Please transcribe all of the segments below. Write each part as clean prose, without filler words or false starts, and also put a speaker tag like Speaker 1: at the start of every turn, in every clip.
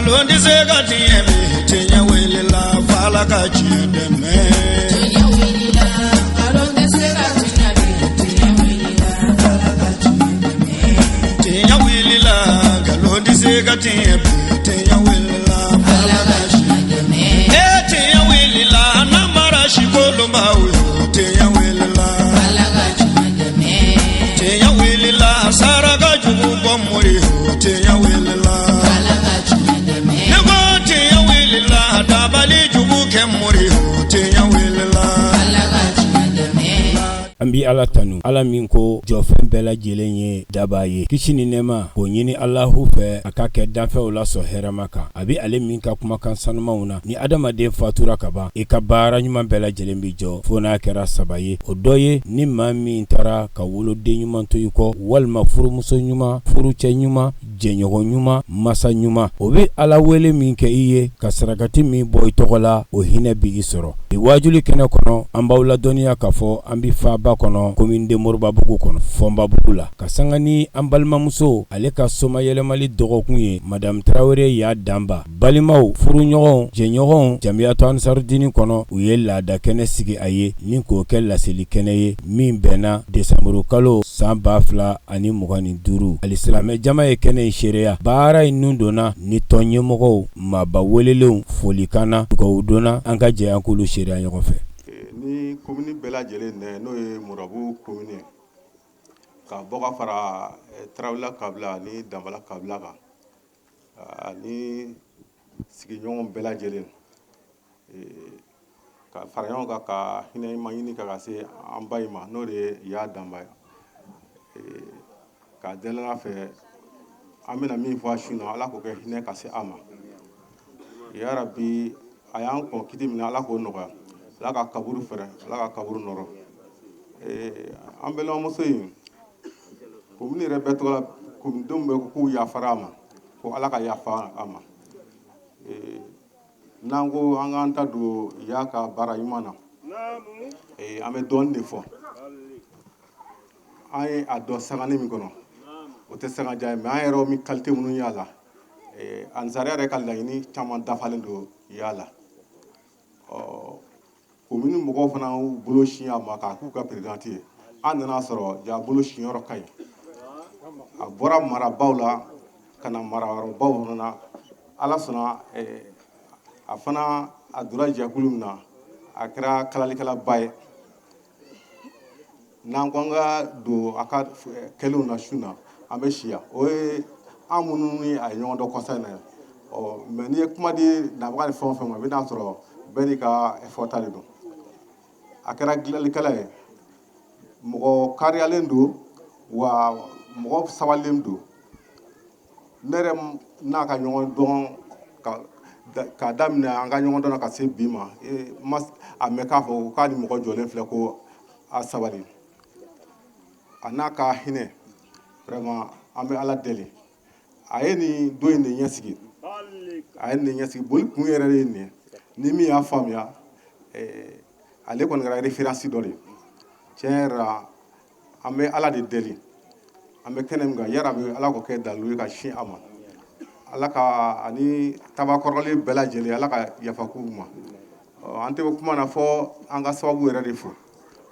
Speaker 1: galon di se ga tieme tinya wele la fala ka chide me tinya wele la galon di se ga tinya wele la fala ka chide me tinya wele la galon di se ga tinya wele la fala ka chide me tinya wele la na mara shikolo mawe tinya wele la fala ka chide me tinya wele la sara ga jubu bomori tinya wele la
Speaker 2: Ambi ala tanu ala min ko jɔfɛn bɛɛ lajɛlen ye daba ye kisi ni nɛma k'o ɲini Alahu fɛ a ka kɛ danfɛnw la sɔn hɛrɛma kan a bi ale min ka kumakan sanumanw na ni adamaden fatura ka ban i ka baara ɲuman bɛɛ lajɛlen bi jɔ fo n'a kɛra saba ye o dɔ ye ni maa min taara ka woloden ɲuman to i kɔ walima furumuso ɲuman furucɛ ɲuman jɛɲɔgɔn ɲuman masa ɲuman o bi ala wele min kɛ i ye ka sarakati min bɔ i tɔgɔ la o hinɛ bi i sɔrɔ i wajuli kɛnɛ kɔnɔ an b'aw ladɔnniya k'a fɔ an bi faaba kɔnɔ commune de Moribabugu kɔnɔ Fɔnbabugu la ka sanga ni an balimamuso ale ka soma yɛlɛmali dɔgɔkun ye madame Traoré y'a danba balimaw furuɲɔgɔnw jɛɲɔgɔnw jamiyatu ansarudini kɔnɔ u ye laada kɛnɛ sigi a ye ni k'o kɛ laseli kɛnɛ ye min bɛnna desanburu kalo san 2025 alisilamɛ jama ye kɛnɛ in seereya baara in nun donna ni tɔn ɲɛmɔgɔw maaba welelenw folikan na dugawu donna an ka jɛ an k'olu seereya ɲɔgɔn fɛ
Speaker 3: ni commune bɛɛ lajɛlen n'o ye Moribabugu commune ka bɔ ka fara Tarawele kabila ni Danbala kabila kan ani sigiɲɔgɔn bɛɛ lajɛlen ka fara ɲɔgɔn kan ka hinɛ ma ɲini ka se an ba ma n'o de y'a danba ye ka deli a fɛ an bɛna min fɔ a su na Ala k'o kɛ hinɛ ka se a ma ya Rabbi a y'an kɔn kiti min na Ala k'o nɔgɔya Ala ka kaburu fɛrɛ Ala ka kaburu nɔrɔ an balimamuso in commune yɛrɛ bɛɛ tɔgɔ la communedenw bɛ k'u yafara a ma ko Ala ka yafa a ma n'an ko an k'an ta don y'a ka baara ɲuman na an bɛ dɔɔnin de fɔ an ye a dɔn sangani min kɔnɔ o tɛ sangaja ye mais an yɛrɛ min qualité minnu y'a la Ansariya yɛrɛ ka laɲini caman dafalen don y'a la commune mɔgɔw fana bolo sin a ma k'a k'u ka présidente ye an nana sɔrɔ ja bolo sin yɔrɔ ka ɲi a bɔra marabaw la ka na marayɔrɔbaw fana Ala sɔnna a fana a donna jɛkulu min na a kɛra kalalikɛlaba ye n'an ko an ka don a ka kɛlenw na su na an bɛ si yan o ye an minnu ni a ye ɲɔgɔn dɔn kɔsa in na mais n'i ye kuma di nabaga ni fɛn o fɛn ma i bɛna sɔrɔ bɛɛ n'i ka effort de don a kɛra dilanlikɛla ye mɔgɔ kariyalen don wa mɔgɔ sabalilen don ne yɛrɛ n'a ka ɲɔgɔn dɔn ka daminɛ an ka ɲɔgɔn dɔn ka se bi ma a mɛn k'a fɔ k'a ni mɔgɔ jɔlen filɛ ko a sabali a n'a ka hinɛ vraiment an bɛ Ala deli a ye nin don in de ɲɛsigi a ye nin ɲɛsigi boli kun yɛrɛ de ye nin ye ni min y'a faamuya ale kɔni kɛra référence dɔ de ye tiɲɛ yɛrɛ la an bɛ Ala de deli an bɛ kɛnɛ min kan yarabi Ala k'o kɛ dalilu ye ka sin a ma Ala ka ani tabakɔrɔlen bɛɛ lajɛlen Ala ka yafa k'u ma an tɛ kuma na fɔ an ka sababu yɛrɛ de fo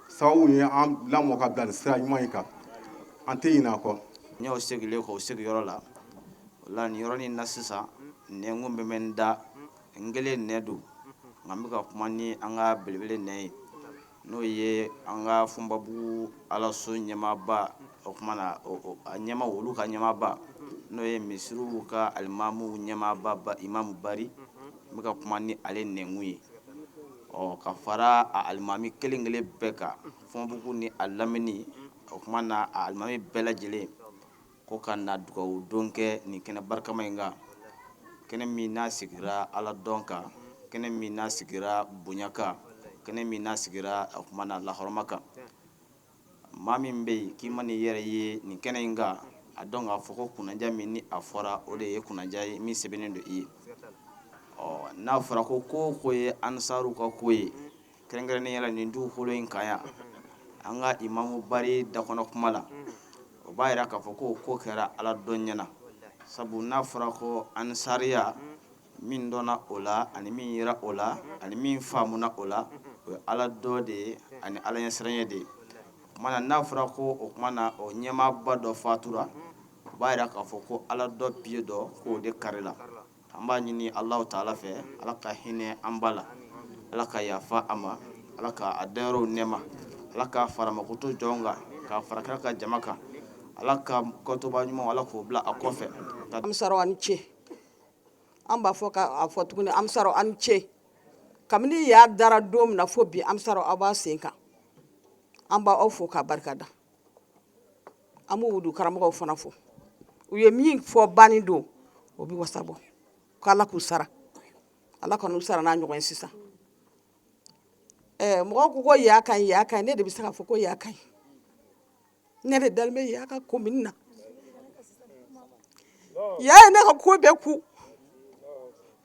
Speaker 3: sababu ye an lamɔ ka bila nin sira ɲuman in kan an tɛ ɲinɛ a kɔ
Speaker 4: n y'aw sigilen k'o sigiyɔrɔ la o la nin yɔrɔnin na sisan nɛn kun bɛ n da n kelen nɛ don nka n bɛ ka kuma ni an ka belebele nɛ ye n'o ye an ka Fɔnbabugu Alaso ɲɛmaaba o kuma na a ɲɛma olu ka ɲɛmaaba n'o ye misiriw ka alimamu ɲɛmaaba imamu Bari n bɛ ka kuma ni ale nɛnkun ye ka fara a alimami kelen kelen bɛɛ kan Fɔnbabugu ni a lamini o kuma na a alimami bɛɛ lajɛlen ko ka na dugawu don kɛ nin kɛnɛ barikama in kan kɛnɛ min n'a sigira Ala dɔn kan kɛnɛ min n'a sigira bonya kan kɛnɛ min n'a sigira o kuma na lahɔrɔma kan maa min bɛ yen k'i ma n'i yɛrɛ ye nin kɛnɛ in kan a dɔn k'a fɔ ko kunnaja min ni a fɔra o de ye kunnaja ye min sɛbɛnnen don i ye n'a fɔra ko ko ye ansaru ka ko ye kɛrɛnkɛrɛnnenya la nin dugukolo in kan yan an ka imamu Bari dakɔnɔ kuma la o b'a jira k'a fɔ ko kɛra Ala dɔn ɲɛna sabu n'a fɔra ko ansariya min dɔnna o la ani min yira o la ani min faamuna o la o ye ala dɔ de ye ani ala ɲɛsiranɲɛ de ye mana n'a fɔra ko o kuma na o ɲɛmaaba dɔ fatura o b'a yira k'a fɔ ko ala dɔ piye dɔ k'o de karila an b'a ɲini alahu taala fɛ ala ka hinɛ an ba la ala ka yafa a ma ala ka a dayɔrɔw nɛɛma ala ka faramakoto jɔn kan k'a fara kira ka jama kan ala ka kɔtoba ɲumanw ala k'o bila a kɔfɛ
Speaker 5: amsaro an ce an b'a fɔ k'a fɔ tuguni amsaro an ce kabini y'a dara don min na fo bi amsaro aw b'a sen kan an b'aw fo k'a barikada an b'u wudu karamɔgɔw fana fo u ye min fɔ banni don o bi wasa bɔ ko ala k'u sara ala ka n'u sara n'a ɲɔgɔn ye sisan mɔgɔw ko ya ka ɲi ne de bɛ se k'a fɔ ko ya ka ɲi ne de dalen bɛ ya ka komini na ya ye ne ka ko bɛɛ ku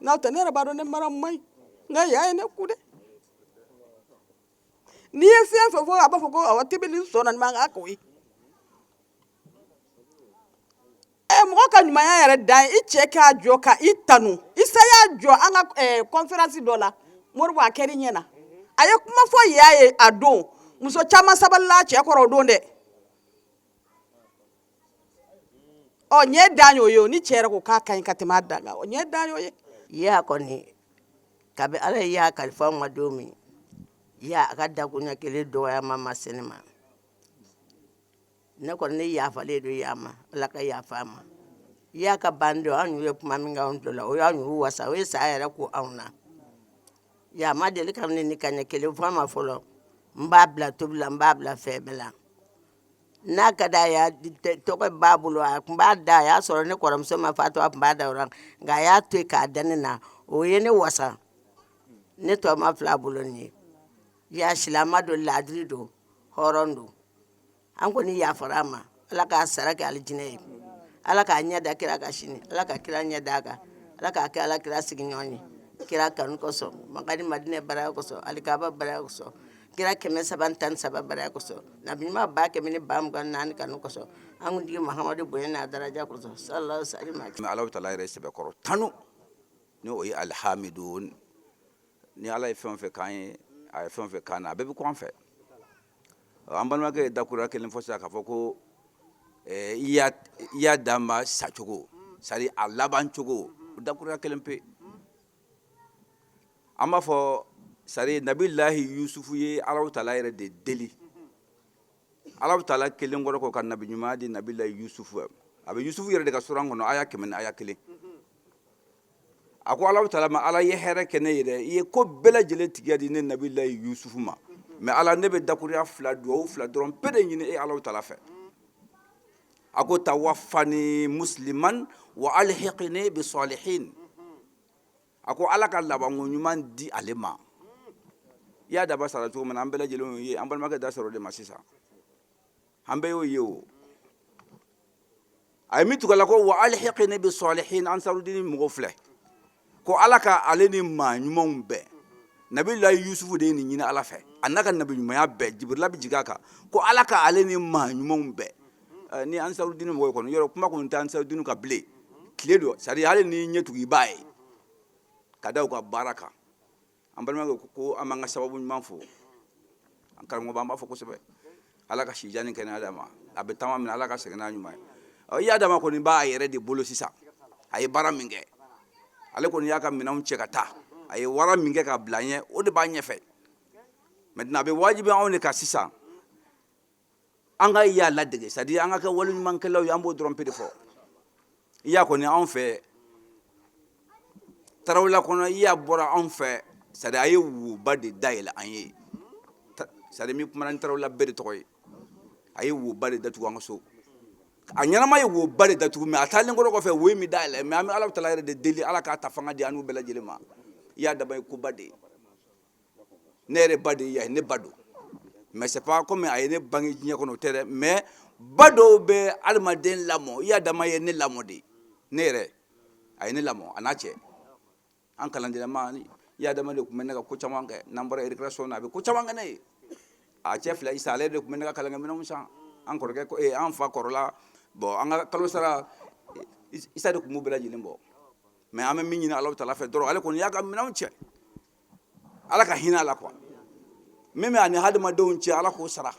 Speaker 5: n'aw tɛ ne yɛrɛ b'a dɔn ne mara man ɲi nka ya ye ne ku dɛ n'i ye fɛn fɛn fɔ a b'a fɔ ko awɔ tibili sɔnna nin ma k'a k'o ye mɔgɔ ka ɲumanya yɛrɛ dan ye i cɛ k'a jɔ ka i tanu i sa y'a jɔ an ka conférence dɔ la Moribo a kɛr'i ɲɛna a ye kuma fɔ ya ye a don muso caman sabalila cɛ kɔrɔ o don dɛ ɲɛ dan y'o ye ni cɛ yɛrɛ ko k'a ka ɲi ka tɛmɛ a dan kan ɲɛ dan y'o ye
Speaker 6: ya kɔni kabi ala y'a kalifa ma don min ya a ka dakunya kelen dɔgɔyama ma se ne ma ne kɔni ne yafalen don ya ma ala ka yafa ma ya ka ban don an ye kuma min k'anw tulo la o y'anw y'u wasa o ye saya yɛrɛ ko anw na ya ma deli ka ne ni kaɲɛ kelen fɔ a ma fɔlɔ n b'a bila tobi la n b'a bila fɛn bɛɛ la n'a ka d'a ye tɔgɔ b'a bolo a tun b'a da a y'a sɔrɔ ne kɔrɔmuso ma fatu a tun b'a da o la nka a y'a to yen k'a da ne na o ye ne wasa ne tɔ ma fila bolo nin ye ya silama don laadiri don hɔrɔn don an kɔni yafara a ma ala k'a sara kɛ alijinɛ ye ala k'a ɲɛ da kira ka sini ala ka kira ɲɛ da a kan ala k'a kɛ ala kira sigiɲɔgɔn ye kira kanu kosɔn makadi madinɛ baraya kosɔn alikaba baraya kosɔn kira 313 baraya kosɔn nabi ɲuman 1,224 kanu kosɔn an kuntigi mahamadu bonya n'a daraja kosɔn sallallahu alaihi wasallam
Speaker 7: ala taala yɛrɛ sɛbɛkɔrɔ tanu ni o ye alhamidun ni ala ye fɛn o fɛn k'an ye a ye fɛn o fɛn k'an na a bɛɛ bɛ kɔn fɛ an balimakɛ ye dakura kelen fɔ sisan k'a fɔ ko i y'a d'a ma sacogo c'est-à-dire a laban cogo dakura kelen pe an b'a fɔ c'est-à-dire nabilahi yusufu ye ala taala yɛrɛ de deli ala taala kelen kɔrɔ ko ka nabi ɲuman di nabilahi yusufu a bɛ yusufu yɛrɛ de ka suran kɔnɔ aya 100 ni aya 1 a ko ala taala ma ala ye hɛrɛ kɛ ne ye dɛ i ye ko bɛɛ lajɛlen tigiya di ne nabilahi yusufu ma mais ala ne bɛ dakuruya fila duwawu fila dɔrɔn pe de ɲini e ala taala fɛ a ko tawaffani musliman wa alhiqni bi salihin a ko ala ka labanko ɲuman di ale ma i y'a daba sara cogo min na an bɛɛ lajɛlen y'o ye an balimakɛ da sɔrɔ o de ma sisan an bɛɛ y'o ye o a ye min tugala ko wa alhiqni bi salihin ansarudini mɔgɔ filɛ ko ala ka ale ni maa ɲumanw bɛɛ nabilahi yusufu de ye nin ɲini ala fɛ a n'a ka nabi ɲumanya bɛɛ jibrila bɛ jigin a kan ko ala ka ale ni maa ɲumanw bɛɛ ni ansarudini mɔgɔw kɔnɔ yɔrɔ kuma kɔni tɛ ansarudini ka bilen tile don c'est à dire hali ni ɲɛ tugu i b'a ye ka da u ka baara kan an balimakɛ ko an b'an ka sababu ɲuman fo an karamɔgɔ b'an b'a fɔ kosɛbɛ ala ka sijani kɛnɛya d'a ma a bɛ taama min ala ka segin n'a ɲuman ye i y'a d'a ma kɔni b'a yɛrɛ de bolo sisan a ye baara min kɛ ale kɔni y'a ka minɛnw cɛ ka taa a ye wara min kɛ ka bila ɲɛ o de b'a ɲɛfɛ maintenant a bɛ wajibi anw de kan sisan an ka y'a ladege c'est à dire an ka kɛ waleɲumankɛlaw ye an b'o dɔrɔn pe de fɔ i y'a kɔni anw fɛ tarawele kɔnɔ i y'a bɔra anw fɛ c'est à dire a ye woba de dayɛlɛ an ye c'est à dire min kumana ni tarawele bɛɛ de tɔgɔ ye a ye woba de datugu an ka so a ɲɛnama ye woba de datugu mais a taalen kɔrɔ kɔfɛ wo min dayɛlɛ mais an bɛ ala taala yɛrɛ de deli ala k'a ta fanga di an n'u bɛɛ lajɛlen ma i y'a daba ye koba de ye ne yɛrɛ ba de ye ne ba don mais c'est pas comme a ye ne bange diɲɛ kɔnɔ o tɛ dɛ mais ba dɔw bɛ adamaden lamɔ i y'a dama ye ne lamɔ de ne yɛrɛ a ye ne lamɔ a n'a cɛ an kalandenma i y'a dama de tun bɛ ne ka ko caman kɛ n'an bɔra récréation na a bɛ ko caman kɛ ne ye a cɛ fila isa ale de tun bɛ ne ka kalankɛminɛnw san an kɔrɔkɛ an fa kɔrɔla bon an ka kalo sara isa de tun b'u bɛɛ lajɛlen bɔ mais an bɛ min ɲini Alahu Taala fɛ dɔrɔn ale kɔni y'a ka minɛnw cɛ ala ka hinɛ a la quoi min bɛ ani hadamadenw cɛ ala k'o sara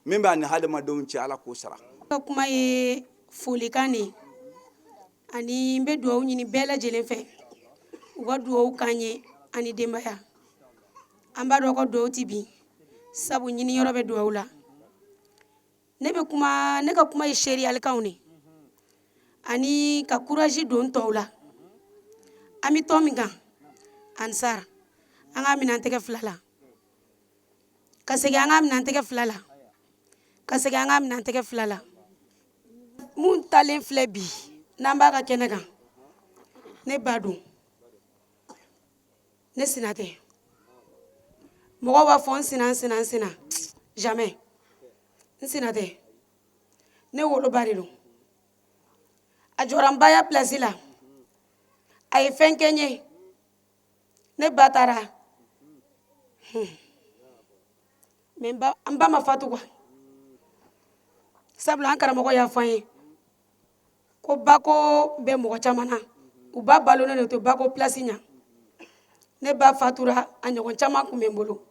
Speaker 7: min bɛ ani hadamadenw cɛ ala k'o sara.
Speaker 8: Ka kuma ye folikan de ani n bɛ dugawu ɲini bɛɛ lajɛlen fɛ u ka dugawu k'an ye ani denbaya an b'a dɔn ko dugawu ti bin sabu ɲini yɔrɔ bɛ dugawu la ne ka kuma ye seriyalikanw de ani ka courage don tɔw la an bɛ tɔn min kan ansar an ka minɛ an tɛgɛ fila la ka segin an ka minɛ an tɛgɛ fila la ka segin an ka minɛ an tɛgɛ fila la mun talen filɛ bi n'an b'a ka kɛnɛ kan ne ba don ne sina tɛ mɔgɔw b'a fɔ n sina jamais n sina tɛ ne woloba de don a jɔra n ba ya place la a ye fɛn kɛ n ye ne ba taara mais n ba ma fatu quoi sabula an karamɔgɔ y'a fɔ an ye ko bako bɛ mɔgɔ caman na u ba balonen de to bako place ɲa ne ba fatura a ɲɔgɔn caman kun bɛ n bolo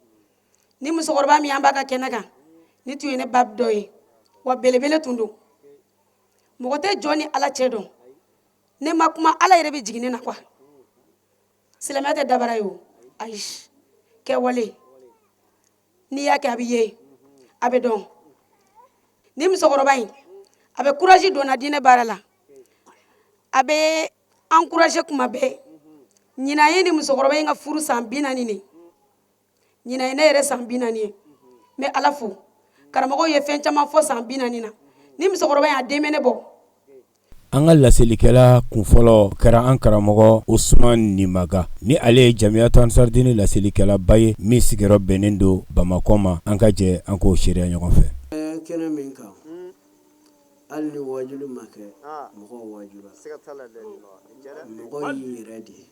Speaker 8: ni musokɔrɔba min an b'a ka kɛnɛ kan ni tun ye ne ba dɔ ye wa belebele tun don mɔgɔ tɛ jɔn ni ala cɛ dɔn ne ma kuma ala yɛrɛ bɛ jigin ne na quoi silamɛya tɛ dabara ye o ayi kɛwale n'i y'a kɛ a bɛ ye a bɛ dɔn ni musokɔrɔba in a bɛ courage donna diinɛ baara la a bɛ encourager kuma bɛɛ ɲinan ye ni musokɔrɔba in ka furu san 40 de ɲinan ye ne yɛrɛ san 40 ye mais ala fo karamɔgɔw ye fɛn caman fɔ san 40 na ni musokɔrɔba in a den bɛ ne bɔ.
Speaker 2: An ka laselikɛla kunfɔlɔ kɛra an karamɔgɔ Usman Nimaga ni ale ye Jamiyatu Ansardini laselikɛla ba ye min sigiyɔrɔ bɛnnen don Bamakɔ ma an ka jɛ an k'o seereya ɲɔgɔn fɛ.
Speaker 9: Kɛnɛ min kan hali ni wajulu ma kɛ mɔgɔw wajula mɔgɔ y'i yɛrɛ de ye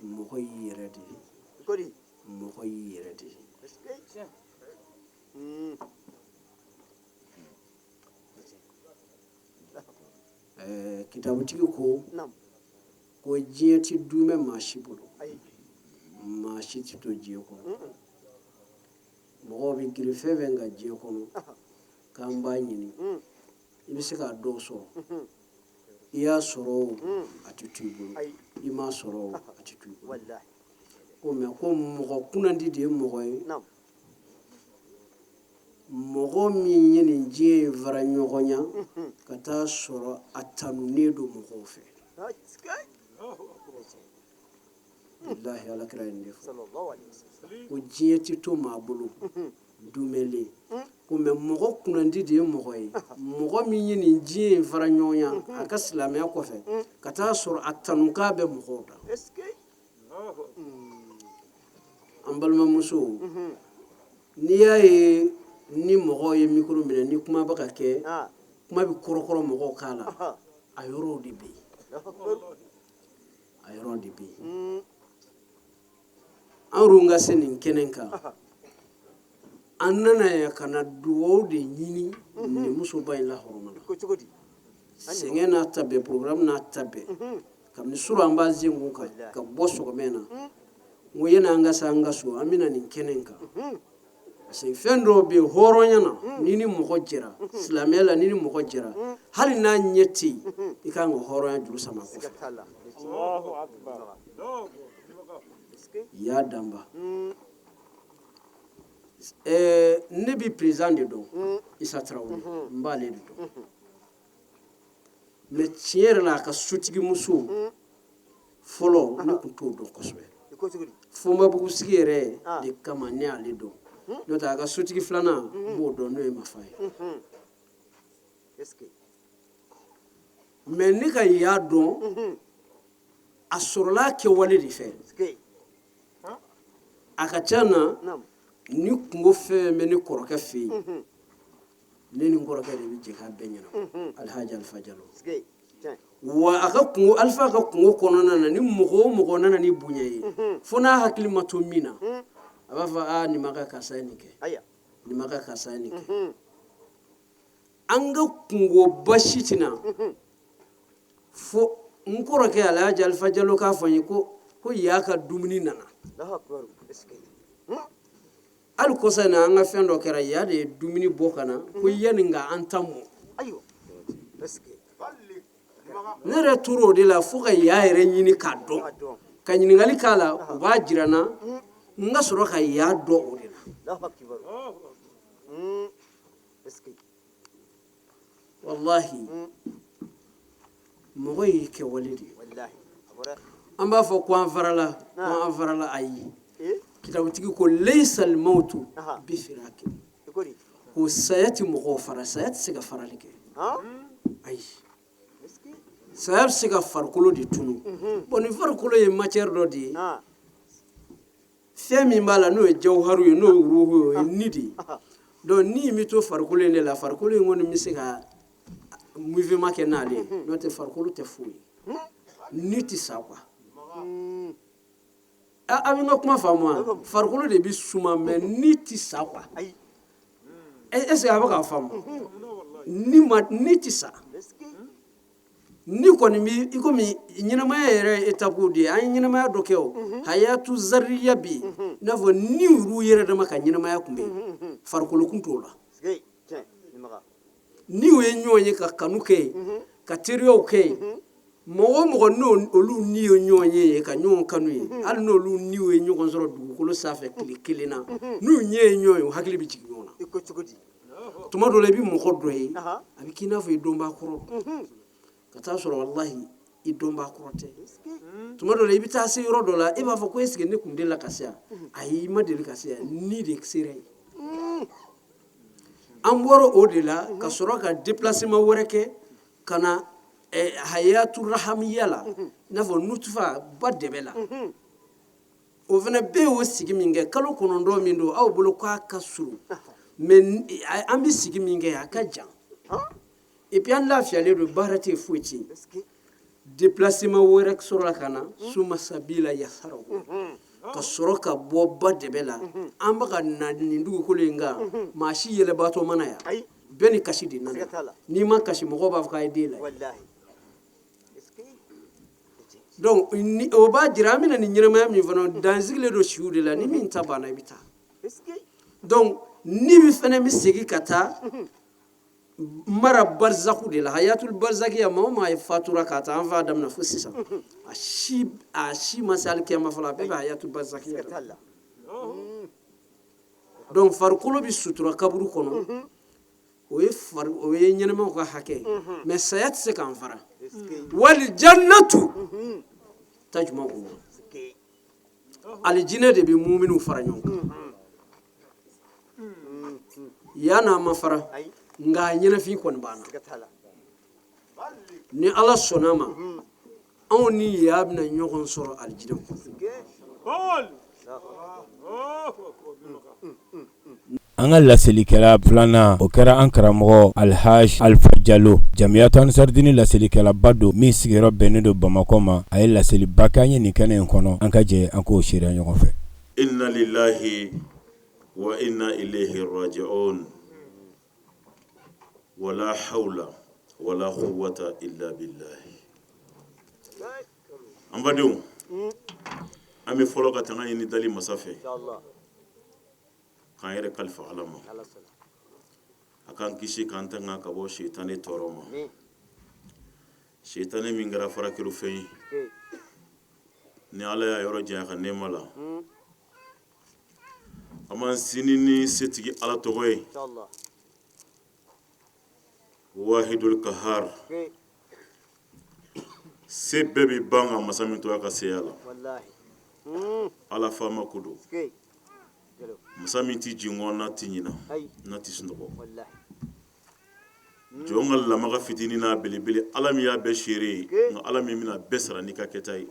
Speaker 9: mɔgɔ y'i yɛrɛ de ye mɔgɔ y'i yɛrɛ de ye. Kitabutigi ko diɲɛ ti duumɛ maa si bolo maa si ti to diɲɛ kɔnɔ mɔgɔw bɛ girin fɛn fɛn ka diɲɛ kɔnɔ k'an b'a ɲini i bɛ se k'a dɔw sɔrɔ i y'a sɔrɔ o a tɛ to i bolo i m'a sɔrɔ o a tɛ to i bolo ko mɛ ko mɔgɔ kunnandi de ye mɔgɔ ye mɔgɔ min ye nin diɲɛ in fara ɲɔgɔn ɲa ka taa sɔrɔ a tanunnen don mɔgɔw fɛ bilahi alakira ye nin de fɔ ko diɲɛ tɛ to maa bolo dumɛlen ko mɛ mɔgɔ kunnandi de ye mɔgɔ ye mɔgɔ min ye nin diɲɛ in fara ɲɔgɔn ɲa a ka silamɛya kɔfɛ ka taa sɔrɔ a tanukan bɛ mɔgɔw da an balimamusow n'i y'a ye ni mɔgɔw ye micro minɛ ni kuma bɛ ka kɛ kuma bɛ kɔrɔkɔrɔ mɔgɔw k'a la a yɔrɔw de bɛ yen a yɔrɔ de bɛ yen an yɛrɛ ka se nin kɛnɛ kan an nana yan ka na dugawu de ɲini nin musoba in lahɔrɔma la sɛgɛn n'a ta bɛɛ programme n'a ta bɛɛ kabini sura an b'a zen kun kan ka bɔ sɔgɔmɛ na n ko yan'an ka se an ka so an bɛna nin kɛnɛ kan parce que fɛn dɔw bɛ yen hɔrɔnya na ni ni mɔgɔ jɛra silamɛya la ni ni mɔgɔ jɛra hali n'a ɲɛ tɛ yen i kan ka hɔrɔnya juru sama kɔfɛ y'a danba ne bi président de dɔn Isa Tarawele n b'ale de dɔn mais tiɲɛ yɛrɛ la a ka sotigimuso fɔlɔ ne tun t'o dɔn kosɛbɛ Fɔnbabugu-sigi yɛrɛ de kama ne y'ale dɔn n'o tɛ a ka sotigi filanan n b'o dɔn n'o ye Mafa ye mais ne ka y'a dɔn a sɔrɔla a kɛwale de fɛ a ka ca na ni kungo fɛn bɛ ne kɔrɔkɛ fɛ yen ne ni n kɔrɔkɛ de bɛ jɛ k'a bɛɛ ɲɛnabɔ Alhaji Alifa Jalo wa a ka kungo Alifa ka kungo kɔnɔna na ni mɔgɔ o mɔgɔ nana ni bonya ye fo n'a hakili ma to min na a b'a fɔ nin ma ka karisa ye nin kɛ nin ma ka karisa ye nin kɛ an ka kungo basi tɛna fo n kɔrɔkɛ Alhaji Alifa Jalo k'a fɔ n ye ko ya ka dumuni nana hali kɔsa in na an ka fɛn dɔ kɛra ya de ye dumuni bɔ ka na ko yani n ka an ta mɔ ne yɛrɛ tora o de la fo ka ya yɛrɛ ɲini k'a dɔn ka ɲininkali k'a la u b'a jira n na n ka sɔrɔ ka ya dɔn o de la wallahi mɔgɔ y'i kɛwale de ye an b'a fɔ ko an farala ayi kitabutigi ko laysa al-mautu bi firaki ko saya tɛ mɔgɔw fara saya tɛ se ka farali kɛ ayi saya bɛ se ka farikolo de tunu bon ni farikolo ye matière dɔ de ye fɛn min b'a la n'o ye jawharu ye n'o ye ruhu ye o ye ni de ye donc ni in bɛ to farikolo in de la farikolo in kɔni bɛ se ka mouvement kɛ n'ale ye n'o tɛ farikolo tɛ foyi ni tɛ sa quoi a bɛ n ka kuma faamu wa farikolo de bɛ suma mais ni tɛ sa quoi est-ce que a bɛ k'a faamu ni tɛ sa ni kɔni bɛ i komi ɲɛnamaya yɛrɛ ye étape de ye an ye ɲɛnamaya dɔ kɛ o hayatu zariya bɛ yen i n'a fɔ ni yɛrɛ yɛrɛ dama ka ɲɛnamaya tun bɛ yen farikolo kun t'o la ni u ye ɲɔgɔn ye ka kanu kɛ yen ka teriyaw kɛ yen mɔgɔ o mɔgɔ n'olu ni ye ɲɔgɔn ye ka ɲɔgɔn kanu ye hali n'olu ni ye ɲɔgɔn sɔrɔ dugukolo sanfɛ tile kelen na n'u ɲɛ ye ɲɔgɔn ye u hakili bɛ jigin ɲɔgɔn na tuma dɔ la i bɛ mɔgɔ dɔ ye a bɛ k'i n'a fɔ i dɔnbaa kɔrɔ ka taa sɔrɔ wallahi i dɔnbaa kɔrɔ tɛ tuma dɔ la i bɛ taa se yɔrɔ dɔ la e b'a fɔ ko est-ce que ne tun delila ka se yan ayi i ma deli ka se yan ni de sera yen an bɔra o de la ka sɔrɔ ka déplacement wɛrɛ kɛ ka na hayatu rahamiya la i n'a fɔ nutufa ba dɛbɛ la o fana bɛɛ y'o sigi min kɛ kalo 9 min don aw bolo k'a ka surun mais an bɛ sigi min kɛ a ka jan et puis an lafiyalen don baara tɛ foyi tɛ yen déplacement wɛrɛ sɔrɔla ka na suma sabila yasaraw ka sɔrɔ ka bɔ ba dɛbɛ la an bɛ ka na nin dugukolo in kan maa si yɛlɛbaatɔ mana yan bɛɛ ni kasi de nana n'i ma kasi mɔgɔw b'a fɔ k'a ye den lajɛ donc o b'a jira an bɛna nin ɲɛnamaya min fana dansigilen don siw de la ni min ta banna i bɛ taa donc ni min fana bɛ segin ka taa mara barzaku de la hayatul barzakiya maa o maa ye fatura k'a ta an f'a daminɛ fo sisan a si ma se alikiyama fɔlɔ a bɛɛ bɛ hayatul barzakiya la donc farikolo bɛ sutura kaburu kɔnɔ o ye ɲɛnamaw ka hakɛ mais saya tɛ se k'an fara wali jannatu ta juma kɔnɔ alijinɛ de bɛ muminiw fara ɲɔgɔn kan yan'a ma fara nka a ɲɛnafin kɔni banna ni ala sɔnna a ma anw ni ya bɛna ɲɔgɔn sɔrɔ alijinɛ kɔnɔ
Speaker 2: an ka laselikɛla filanan o kɛra an karamɔgɔ Alhaji Alifa Jalo Jamiyatu Ansarudini laselikɛlaba don min sigiyɔrɔ bɛnnen don Bamakɔ ma a ye laseliba kɛ an ye nin kɛnɛ in kɔnɔ an ka jɛ an k'o seereya ɲɔgɔn fɛ
Speaker 10: inna lillahi wa inna ilayhi raji'un wala hawla wala quwwata illa billahi an badenw an bɛ fɔlɔ ka tanga ɲini dali masa fɛ k'an yɛrɛ kalifa ala ma a k'an kisi k'an tanga ka bɔ sitani tɔɔrɔ ma sitani min kɛra farakɛrɛfɛn ye ni ala y'a yɔrɔ janya ka nɛɛma la an b'an sini ni setigi ala tɔgɔ ye wahidul kahar se bɛɛ bɛ ban ka masa min to a ka seya la ala faama ko don masa min ti jingɔn na ti ɲina na ti sunɔgɔ jɔn ka lamaga fitini n'a belebele ala min y'a bɛɛ seere ye nka ala min bɛna bɛɛ sara n'i ka kɛta ye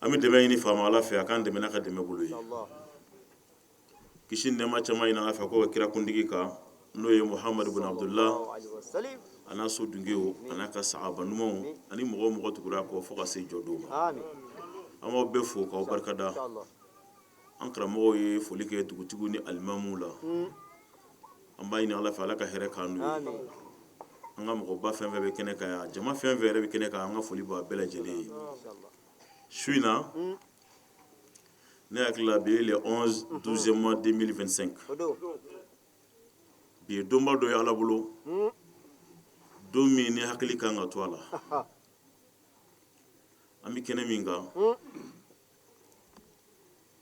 Speaker 10: an bɛ dɛmɛ ɲini faama ala fɛ a k'an dɛmɛ n'a ka dɛmɛ bolo ye kisi nɛɛma caman ɲini ala fɛ k'o ka kira kuntigi kan n'o ye muhamadu bin abdullah a n'a so dunkew a n'a ka sahaba ɲumanw ani mɔgɔ o mɔgɔ tugura kɔ fo ka se jɔ don ma an b'aw bɛɛ fo k'aw barikada an karamɔgɔw ye foli kɛ dugutigiw ni alimamuw la an b'a ɲini ala fɛ ala ka hɛrɛ k'an n'u ye an ka mɔgɔba fɛn fɛn bɛ kɛnɛ kan yan jama fɛn fɛn yɛrɛ bɛ kɛnɛ kan an ka foli b'a bɛɛ lajɛlen ye su in na ne hakili la bi le 11 12e mois 2025 bi ye donba dɔ ye ala bolo don min ni hakili kan ka to a la an bɛ kɛnɛ min kan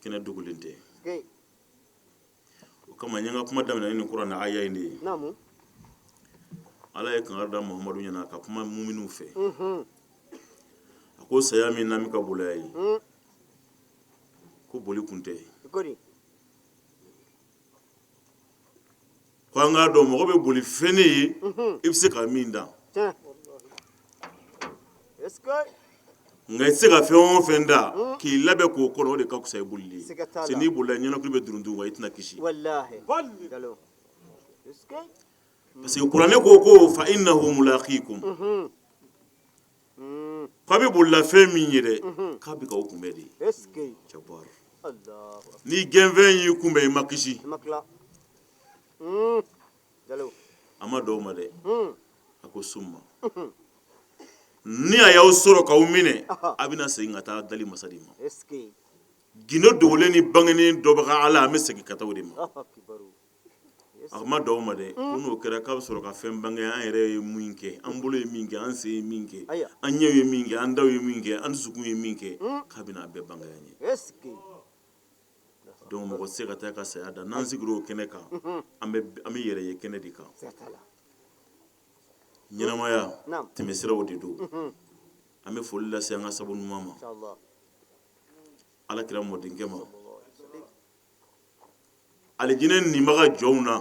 Speaker 10: kɛnɛ dogolen tɛ o kama n ye n ka kuma daminɛ ni kuranɛ aya in de ye ala ye kangari da muhamadu ɲɛna ka kuma muminiw fɛ a ko saya min n'an bɛ ka boli a ye ko boli kun tɛ ko an k'a dɔn mɔgɔ bɛ boli fɛn ne ye i bɛ se ka min dan nka i tɛ se ka fɛn o fɛn da k'i labɛn k'o kɔnɔ o de ka fisa i bolili ye parce que n'i bolila ɲɛnakili bɛ duruntu wa i tɛna kisi parce que kuranɛ ko fa innahu mulaqikum k'a bɛ bolila fɛn min ye dɛ k'a bɛ k'aw kunbɛn de ni gɛnfɛn y'i kunbɛn i ma kisi a ma dɔw ma dɛ a ko summa ni a y'aw sɔrɔ k'aw minɛ a bɛna segin ka taa dali masa de ma gindo dogolen ni bangenen dɔbaga ala an bɛ segin ka taa o de ma a ma dɔw ma dɛ ko n'o kɛra k'a bɛ sɔrɔ ka fɛn bange an yɛrɛ ye min kɛ an bolo ye min kɛ an sen ye min kɛ an ɲɛw ye min kɛ an daw ye min kɛ an dusukun ye min kɛ k'a bɛna a bɛɛ bange an ye donc mɔgɔ tɛ se ka taa ka saya da n'an sigir'o kɛnɛ kan an bɛ yɛrɛ ye kɛnɛ de kan ɲɛnamaya tɛmɛsiraw de don an bɛ foli lase an ka sabu ɲuman ma alakira mɔdenkɛ ma alijinɛ ninbaga jɔnw na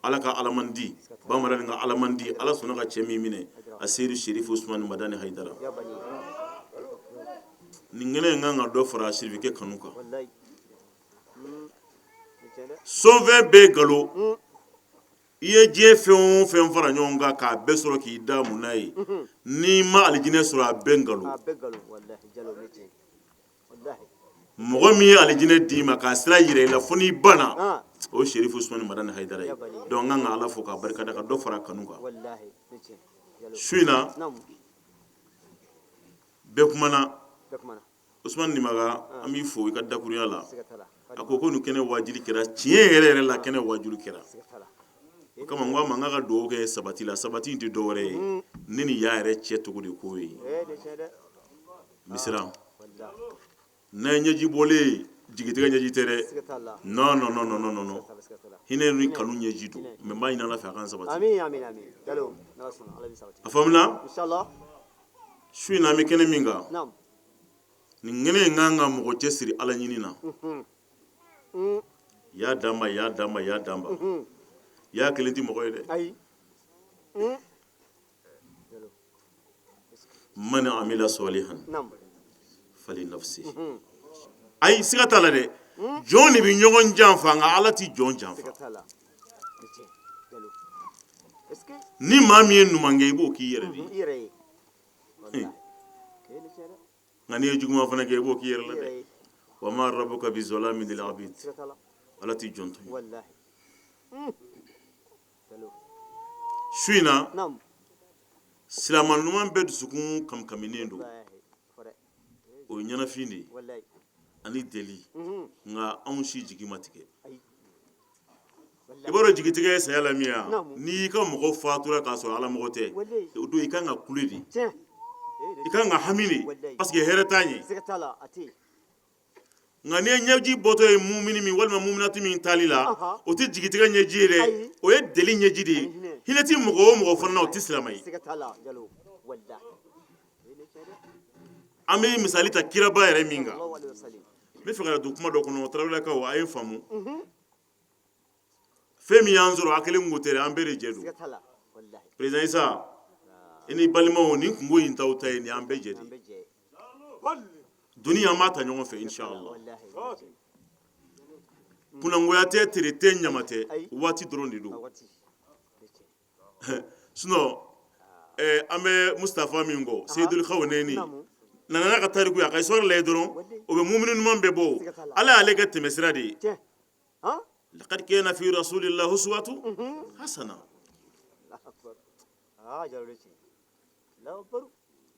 Speaker 10: ala ka alamandi bamanan ka alamandi ala sɔnna ka cɛ min minɛ a seyidu sherifu usmani madani hayidara nin kɛnɛ in kan ka dɔ fara sirifike kanu kan sɔnfɛn bɛɛ galo i ye diɲɛ fɛn o fɛn fara ɲɔgɔn kan k'a bɛɛ sɔrɔ k'i da mun n'a ye n'i ma alijinɛ sɔrɔ a bɛɛ ngalo mɔgɔ min ye alijinɛ d'i ma k'a sira yira i la fo n'i banna o sherifu usmani madani hayidara ye donc an ka ala fo k'a barikada ka dɔ fara kanu kan su in na bɛɛ kumana usmani nimaga an b'i fo i ka dakuruya la a ko nin kɛnɛ wajuli kɛra tiɲɛ yɛrɛ yɛrɛ la kɛnɛ wajuli kɛra o kama n ko a ma n k'a ka dugawu kɛ sabati la sabati in tɛ dɔwɛrɛ ye ne ni ya yɛrɛ cɛ cogo de k'o ye misira n'an ye ɲɛji bɔlen jigitigɛ ɲɛji tɛ dɛ non non non non non non hinɛ ni kanu ɲɛji don mɛ n b'a ɲini ala fɛ a k'an sabati a faamuna su in na an bɛ kɛnɛ min kan nin kɛnɛ in kan ka mɔgɔ cɛ siri ala ɲini na y'a d'an ma y'a d'an ma y'a d'an ma y'a kelen tɛ mɔgɔ ye dɛ mani amila salihan fali nafsi ayi siga t'a la dɛ jɔn de bɛ ɲɔgɔn janfa nka ala tɛ jɔn janfa ni maa min ye ɲuman kɛ i b'o k'i yɛrɛ de ye nka n'i ye juguman fana kɛ i b'o k'i yɛrɛ la dɛ wa ma rabuka bi zalamin lil abid ala tɛ jɔn to ye su in na silama ɲuman bɛɛ dusukun kamkaminen don o ye ɲɛnafin de ye ani deli nka anw si jigi ma tigɛ i b'a dɔn jigitigɛ ye saya la min ye n'i y'i ka mɔgɔ fatura k'a sɔrɔ ala mɔgɔ tɛ o don i kan ka kule de i kan ka hami de parce que hɛrɛ t'a ɲɛ nka n'i ye ɲɛji bɔtɔ ye mumini min walima muminati min taali la o tɛ jigitigɛ ɲɛji ye dɛ o ye deli ɲɛji de ye hinɛ tɛ mɔgɔ o mɔgɔ fana na o tɛ silamɛ ye an bɛ misali ta kiraba yɛrɛ min kan n bɛ fɛ ka don kuma dɔ kɔnɔ tarawelekaw a ye n faamu fɛn min y'an sɔrɔ a kelen kun tɛ dɛ an bɛɛ de jɛ don perezida isa i ni balimaw nin kungo in t'aw ta ye nin y'an bɛɛ jɛ de duniya an b'a ta ɲɔgɔn fɛ inshallah kunangoya tɛ tere tɛ ɲama tɛ waati dɔrɔn de don sinon an bɛ mustafa min kɔ seyidul khawunɛni nana ka tariku ye a ka histoire lajɛ dɔrɔn o bɛ mumini ɲuman bɛɛ bɔ ala y'ale kɛ tɛmɛsira de ye laqad kana fi rasulillahi uswatun hasana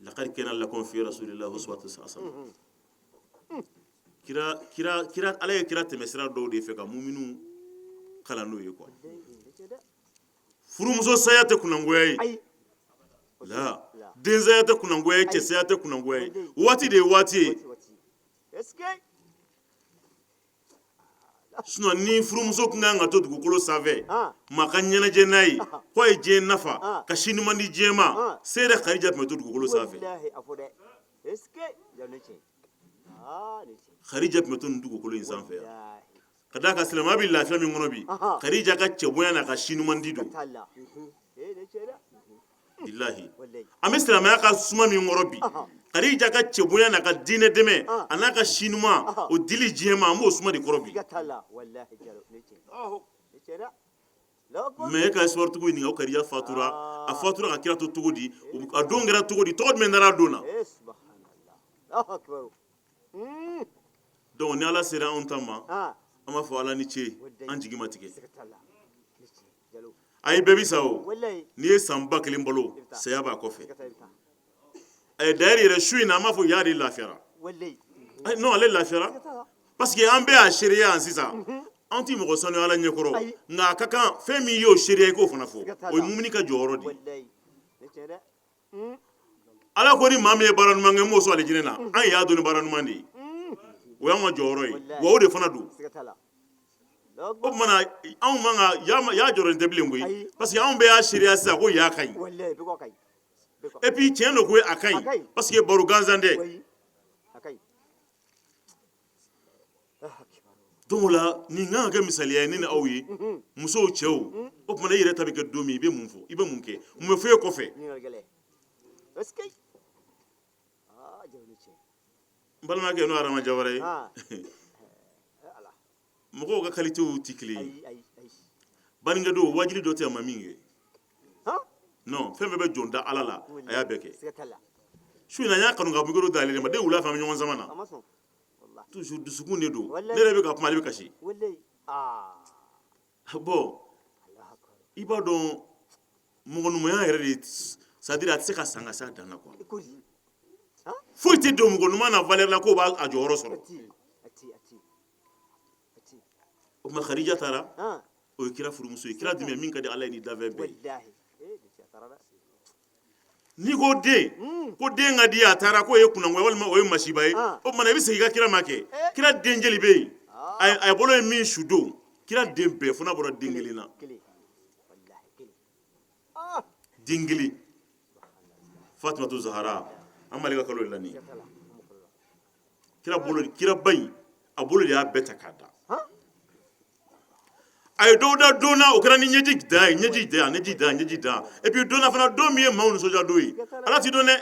Speaker 10: لقد كان لكم في رسول الله أسوة حسنة kira ala ye kira tɛmɛsira dɔw de fɛ ka muminu kalan n'o ye quoi furumuso saya tɛ kunangoya ye la densaya tɛ kunangoya ye cɛsaya tɛ kunangoya ye waati de ye waati ye sinon ni furumuso tun kan ka to dugukolo sanfɛ maa ka ɲɛnajɛ n'a ye k'a ye diɲɛ nafa ka sini man di diɲɛ ma se yɛrɛ Khadija tun bɛ to dugukolo sanfɛ Khadija tun bɛ to nin dugukolo in sanfɛ yan ka d'a kan silamɛya bɛ lafiya min kɔnɔ bi Khadija ka cɛbonya n'a ka sini man di don bilahi an bɛ silamɛya ka suma min kɔrɔ bi Khadija ka cɛbonya n'a ka diinɛ dɛmɛ a n'a ka sinuma o dili diɲɛ ma an b'o suma de kɔrɔ bi mais e ka histoire tigiw ɲininka o Khadija fatura a fatura ka kira to cogo di a don kɛra cogo di tɔgɔ jumɛn dara a don na donc ni ala sera anw ta ma an b'a fɔ ala ni ce an jigi ma tigɛ a ye bɛɛ bi sa o n'i ye san 1000 balo saya b'a kɔfɛ d'ailleurs yɛrɛ su in na an b'a fɔ yaa de lafiyara non ale lafiyara parce que an bɛɛ y'a seereya yan sisan an ti mɔgɔ sanu ala ɲɛkɔrɔ nka a ka kan fɛn min y'o seereya i k'o fana fɔ o ye mumini ka jɔyɔrɔ de ye ala ko ni maa min ye baara ɲuman kɛ n b'o sɔn alijinɛ na an y'a dɔn ni baara ɲuman de ye o y'an ka jɔyɔrɔ ye wa o de fana don o tumana anw man ka y'a jɔyɔrɔ tɛ bilen koyi parce que anw bɛɛ y'a seereya sisan ko y'a ka ɲi et puis tiɲɛ don ko a ka ɲi parce que baro gansan tɛ donc o la nin kan ka kɛ misaliya ye ne ni aw ye musow cɛw o tumana e yɛrɛ ta bɛ kɛ don min i bɛ mun fɔ i bɛ mun kɛ mun bɛ fɔ e kɔfɛ n balimakɛ n'o arama jawara ye mɔgɔw ka qualitéw tɛ kelen ye baninkɛ don wajili dɔ tɛ a ma min kɛ non fɛn bɛɛ bɛ jɔn da ala la a y'a bɛɛ kɛ su in na n y'a kanu ka micro da ale de ma den wula fɛ an bɛ ɲɔgɔn sama na toujours dusukun de don ne yɛrɛ bɛ ka kuma ale bɛ kasi bon i b'a dɔn mɔgɔɲumanya yɛrɛ de c'est à dire a tɛ se ka san ka se a dan na quoi foyi tɛ don mɔgɔɲuman na valeur la k'o b'a jɔyɔrɔ sɔrɔ o tuma Khadija taara o ye kira furumuso ye kira dɛmɛ min ka di ala ye ni danfɛn bɛɛ ye n'i ko den ka di a taara k'o ye kunangoya walima o ye masiba ye o tumana i bɛ segin i ka kira ma kɛ kira den jeli bɛ yen a bolo ye min su don kira den bɛɛ fo n'a bɔra den kelen na den kelen Fatimatu Zahara an b'ale ka kalo de la nin kira ba in a bolo de y'a bɛɛ ta k'a da a ye dɔw da don na o kɛra ni ɲɛji da ye ɲɛji da et puis don na fana don min ye maaw nisɔndiya don ye ala t'i dɔn dɛ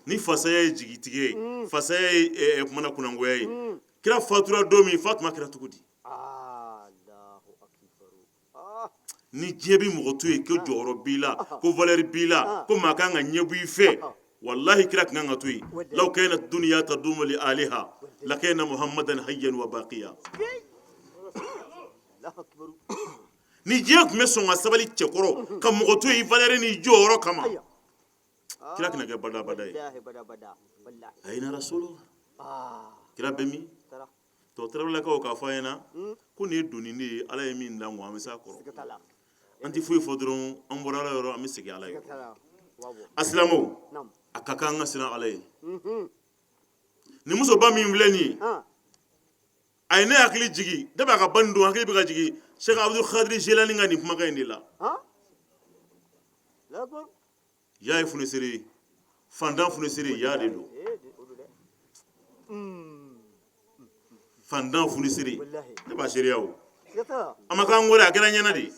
Speaker 10: ni fasaya ye jigitigɛ ye fasaya ye kumana kunangoya ye kira fatura don min Fatima kɛra cogo di ni diɲɛ bi mɔgɔ to yen ko jɔyɔrɔ b'i la ko valeur b'i la ko maa kan ka ɲɛ b'i fɛ wallahi kira kan ka to yen law kana dunya tadumu li aliha lakana muhammadan hayyan wa baqiya ni diɲɛ tun bɛ sɔn ka sabali cɛkɔrɔ ka mɔgɔ to yen valeur ni jɔyɔrɔ kama kira kana kɛ badabada ye ayina rasulullah kira bɛ min dɔgɔtɔrɔlakaw k'a fɔ a ɲɛna ko nin ye doni ne ye ala ye min dan an bɛ se a kɔrɔ an tɛ foyi fɔ dɔrɔn an bɔra ala yɔrɔ an bɛ segin ala yɔrɔ a silamɛw a ka kan an ka siran ala ye nin musoba min filɛ nin ye a ye ne hakili jigi depi a ka ba nin don hakili bɛ ka jigi Sheikh Abdul Qadir Jilani ka nin kumakan in de la ya ye funesere ye fantan funesere ya de don fantan funesere ne b'a seereya o a ma k'an kɔrɔ a kɛra ɲɛna de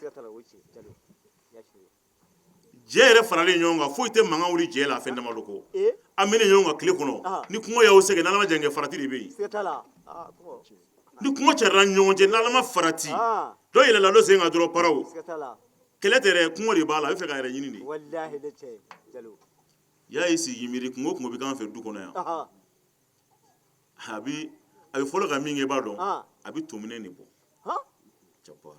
Speaker 10: jɛ yɛrɛ faralen ɲɔgɔn kan foyi tɛ mankan wuli jɛ la a fɛn damadɔ kɔ an bɛ ne ɲɔgɔn kan tile kɔnɔ ni kɔngɔ y'aw sɛgɛn n'ala ma jan kɛ farati de bɛ yen ni kɔngɔ carila ɲɔgɔn cɛ n'ala ma farati dɔ yɛlɛla dɔ sen kan dɔrɔn paraw kɛlɛ tɛ dɛ kɔngɔ de b'a la a bɛ fɛ ka yɛrɛ ɲini de y'a ye sigi miiri kungo kungo bɛ k'an fɛ du kɔnɔ yan a bɛ fɔlɔ ka min kɛ i b'a dɔn a bɛ tominɛ de bɔ jabbar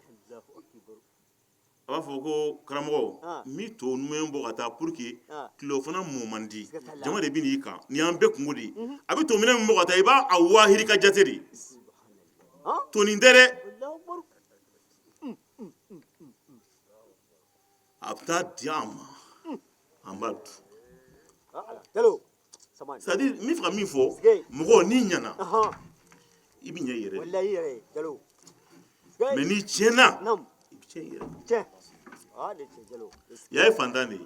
Speaker 10: a b'a fɔ ko karamɔgɔ n bɛ to numɛ bɔ ka taa pour que tile fana mɔ man di jama de bɛ n'i kan nin y'an bɛɛ kungo de ye a bɛ tominɛ min bɔ ka taa i b'a wahiri ka jate de to nin tɛ dɛ a bɛ taa di an ma an b'a dun c'est à dire n bɛ fɛ ka min fɔ mɔgɔ n'i ɲɛna i bɛ ɲɛ i yɛrɛ mais n'i tiɲɛna i bɛ tiɲɛ i yɛrɛ ya ye fantan de ye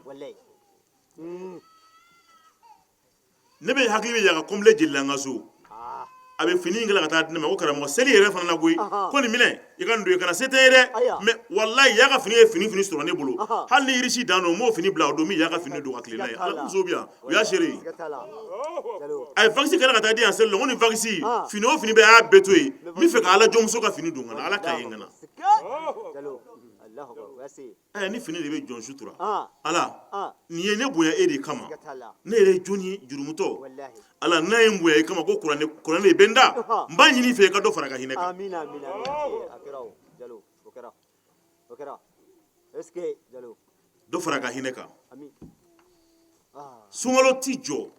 Speaker 10: ne bɛ hakili bɛ yaga complet jeli la n ka so a bɛ fini in kala ka taa di ne ma ko karamɔgɔ seli yɛrɛ fana na koyi ko nin minɛ i ka nin don i kana se tɛ ye dɛ mais walayi ya ka fini ye fini sɔrɔ ne bolo hali ni irisi dan don n m'o fini bila o don min ya ka fini don ka tile n'a ye ala muso bɛ yan o y'a seere ye a ye vaccine kɛra ka taa di yan seli la ko nin vaccine fini o fini bɛɛ y'a bɛɛ to yen n bɛ fɛ ka ala jɔnmuso ka fini don ka na ala k'a ye n ka na ni fini de bɛ jɔn sutura ala nin ye ne bonya e de kama ne yɛrɛ ye jɔn ye jurumutɔ ala n'a ye n bonya e kama ko kuranɛ de bɛ n da n b'a ɲini i fɛ i ka dɔ fara ka hinɛ kan dɔ fara ka hinɛ kan sunkalo t'i jɔ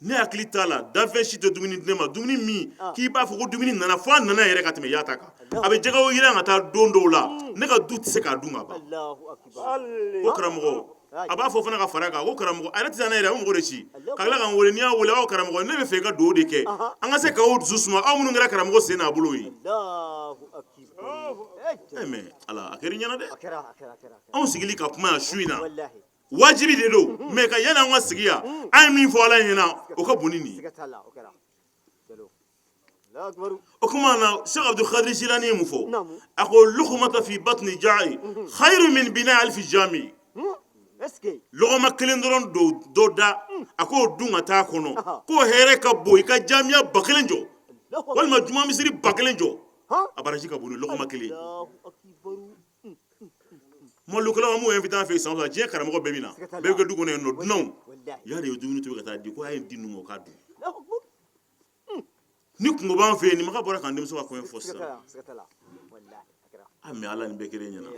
Speaker 10: ne hakili t'a la danfɛn si tɛ dumuni di ne ma dumuni min k'i b'a fɔ ko dumuni nana fo a nana yɛrɛ ka tɛmɛ yata kan a bɛ jɛgɛw yiran ka taa don dɔw la ne ka du tɛ se k'a dun ka ban ko karamɔgɔ a b'a fɔ fana ka fara kan ko karamɔgɔ a yɛrɛ tɛ taa n'a yɛrɛ a bɛ mɔgɔ de ci ka tila ka n wele n'i y'a wele aw karamɔgɔ ne bɛ fɛ i ka dugawu de kɛ an ka se k'aw dusu suma aw minnu kɛra karamɔgɔ sen n'a bolo ye mais ala a kɛra i ɲɛna dɛ anw sigili ka kuma yan su in na wajibi de don mais ka yanni an ka sigi yan an ye min fɔ ala ɲɛna o ka bon ni nin ye o kuma na Sheikh Abdul Qadir Jilani ye mun fɔ a ko luqmata fi batni ja'i khairu min bina alfi jami lɔgɔma kelen dɔrɔn dɔ da a k'o dun ka taa kɔnɔ k'o hɛrɛ ka bon i ka jamiya ba kelen jɔ walima juma misiri ba kelen jɔ a baraji ka bon ni lɔgɔma kelen mɔlukɛlaw m'o invité an fɛ yen san o san diɲɛ karamɔgɔ bɛɛ bɛ na bɛɛ bɛ kɛ du kɔnɔ yen nɔ dunanw y'a de ye dumuni tobi ka taa di ko a ye di ninnu ma o k'a dun ni kungo b'an fɛ yen nin maka bɔra k'an denmuso ka kɔɲɔ fɔ sisan a mais ala nin bɛɛ kelen ɲɛna